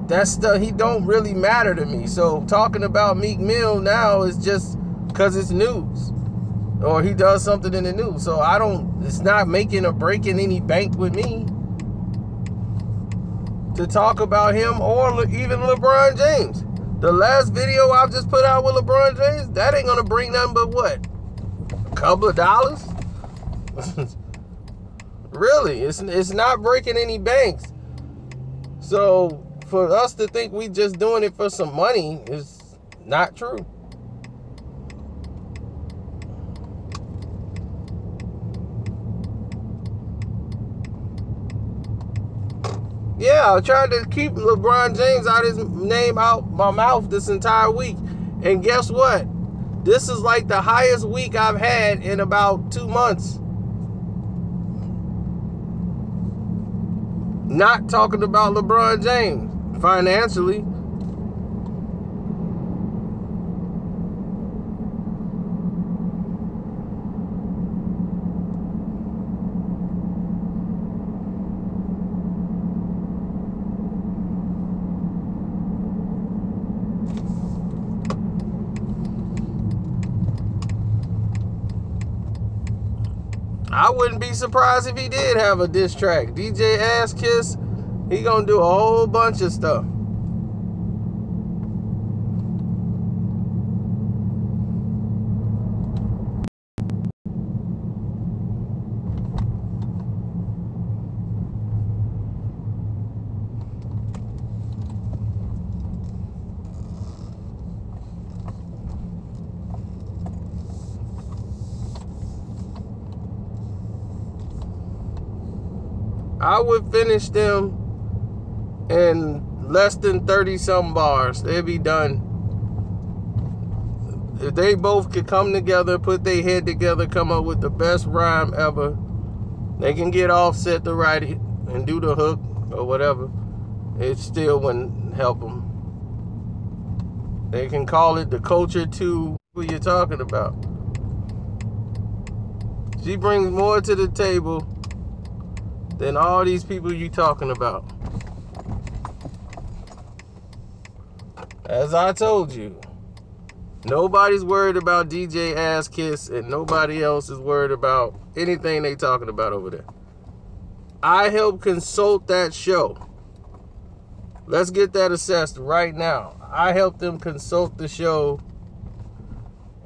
that stuff, he don't really matter to me. So talking about Meek Mill now is just because it's news. Or he does something in the news. So it's not making or breaking any bank with me to talk about him or even LeBron James. The last video I just put out with LeBron James, that ain't gonna bring nothing but what? A couple of dollars? Really, it's not breaking any banks. So for us to think we just doing it for some money is not true. Yeah, I tried to keep LeBron James out his name out my mouth this entire week. And guess what? This is like the highest week I've had in about 2 months. Not talking about LeBron James financially. I wouldn't be surprised if he did have a diss track. DJ Ass Kiss, he gonna do a whole bunch of stuff. I would finish them in less than 30-something bars. They'd be done. If they both could come together, put their head together, come up with the best rhyme ever, they can get Offset to write it and do the hook or whatever. It still wouldn't help them. They can call it the Culture 2, who you're talking about. She brings more to the table than all these people you talking about. As I told you, nobody's worried about DJ Ass Kiss, and nobody else is worried about anything they talking about over there. I helped consult that show. Let's get that assessed right now. I helped them consult the show,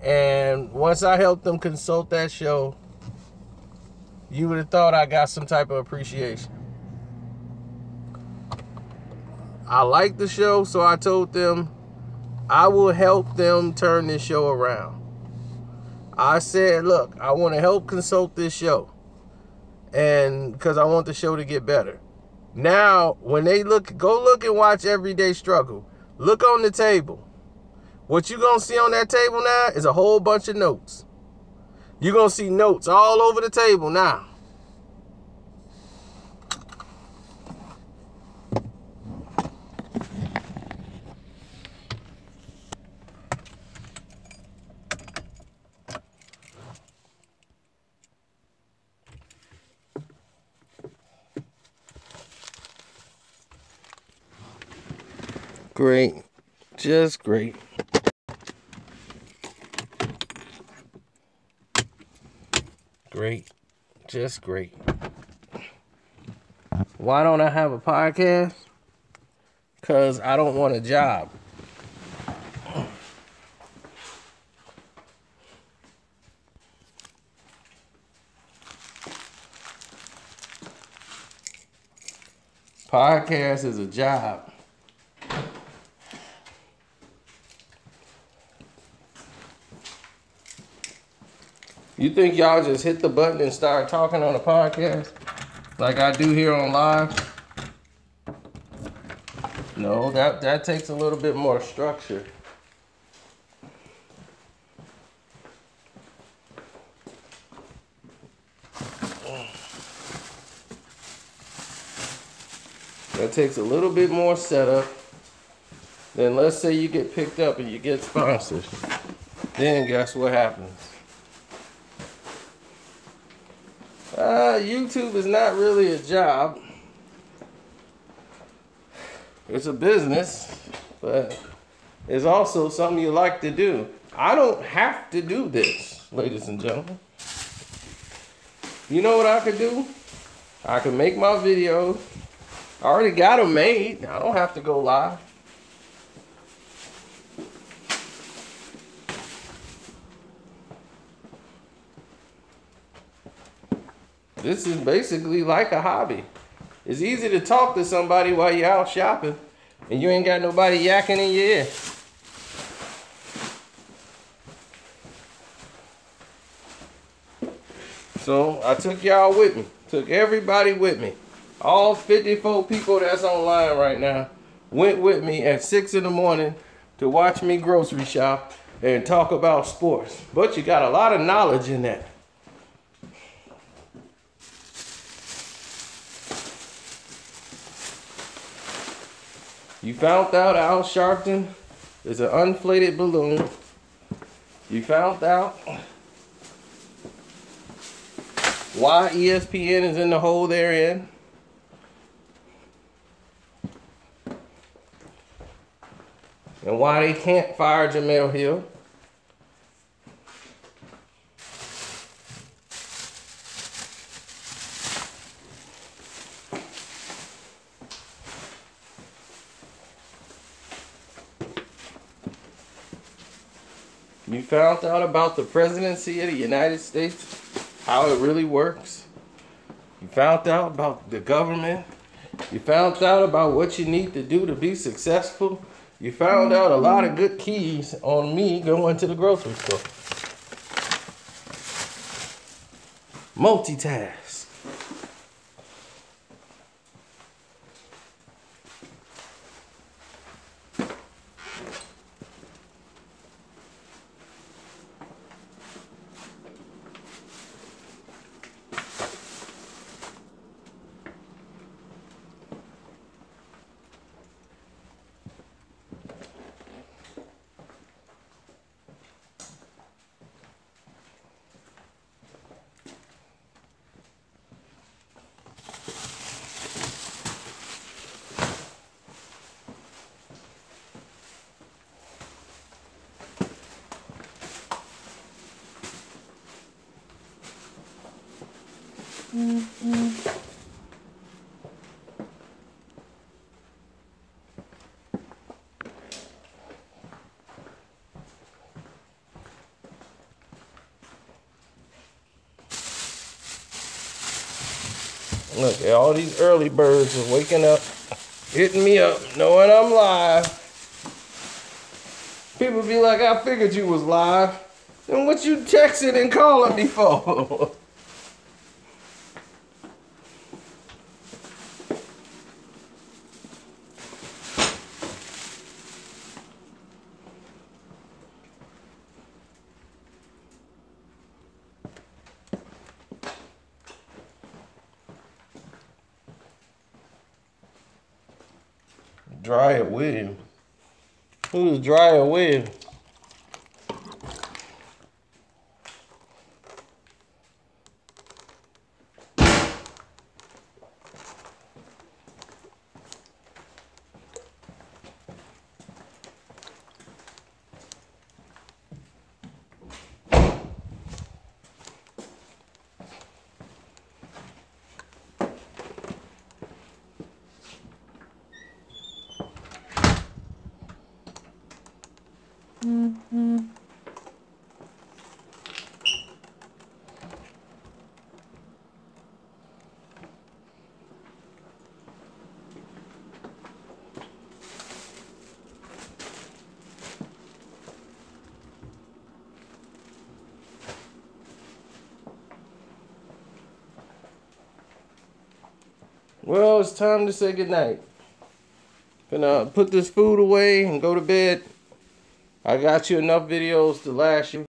and once I helped them consult that show, you would have thought I got some type of appreciation. I like the show, so I told them I will help them turn this show around. I said, look, I want to help consult this show, and because I want the show to get better. Now, when they go look and watch Everyday Struggle. Look on the table. What you gonna see on that table now is a whole bunch of notes. You're going to see notes all over the table now. Great. Just great. Great. Just great. Why don't I have a podcast? Because I don't want a job. Podcast is a job. You think y'all just hit the button and start talking on a podcast like I do here on live? No, that takes a little bit more structure. That takes a little bit more setup. Then let's say you get picked up and you get sponsors. Then guess what happens? YouTube is not really a job. It's a business, but it's also something you like to do. I don't have to do this, ladies and gentlemen. You know what I could do? I could make my videos. I already got them made. I don't have to go live. This is basically like a hobby. It's easy to talk to somebody while you're out shopping and you ain't got nobody yakking in your ear. So I took y'all with me, took everybody with me. All 54 people that's online right now went with me at 6 in the morning to watch me grocery shop and talk about sports. But you got a lot of knowledge in that. You found out Al Sharpton is an inflated balloon. You found out why ESPN is in the hole they're in. And why they can't fire Jemele Hill. You found out about the presidency of the United States, how it really works. You found out about the government. You found out about what you need to do to be successful. You found out a lot of good keys on me going to the grocery store. Multitask. Look, all these early birds are waking up, hitting me up, knowing I'm live. People be like, I figured you was live. Then what you texting and calling me for? Dryer Williams. Who's Dryer Williams? Well, it's time to say goodnight. Gonna put this food away and go to bed. I got you enough videos to last you.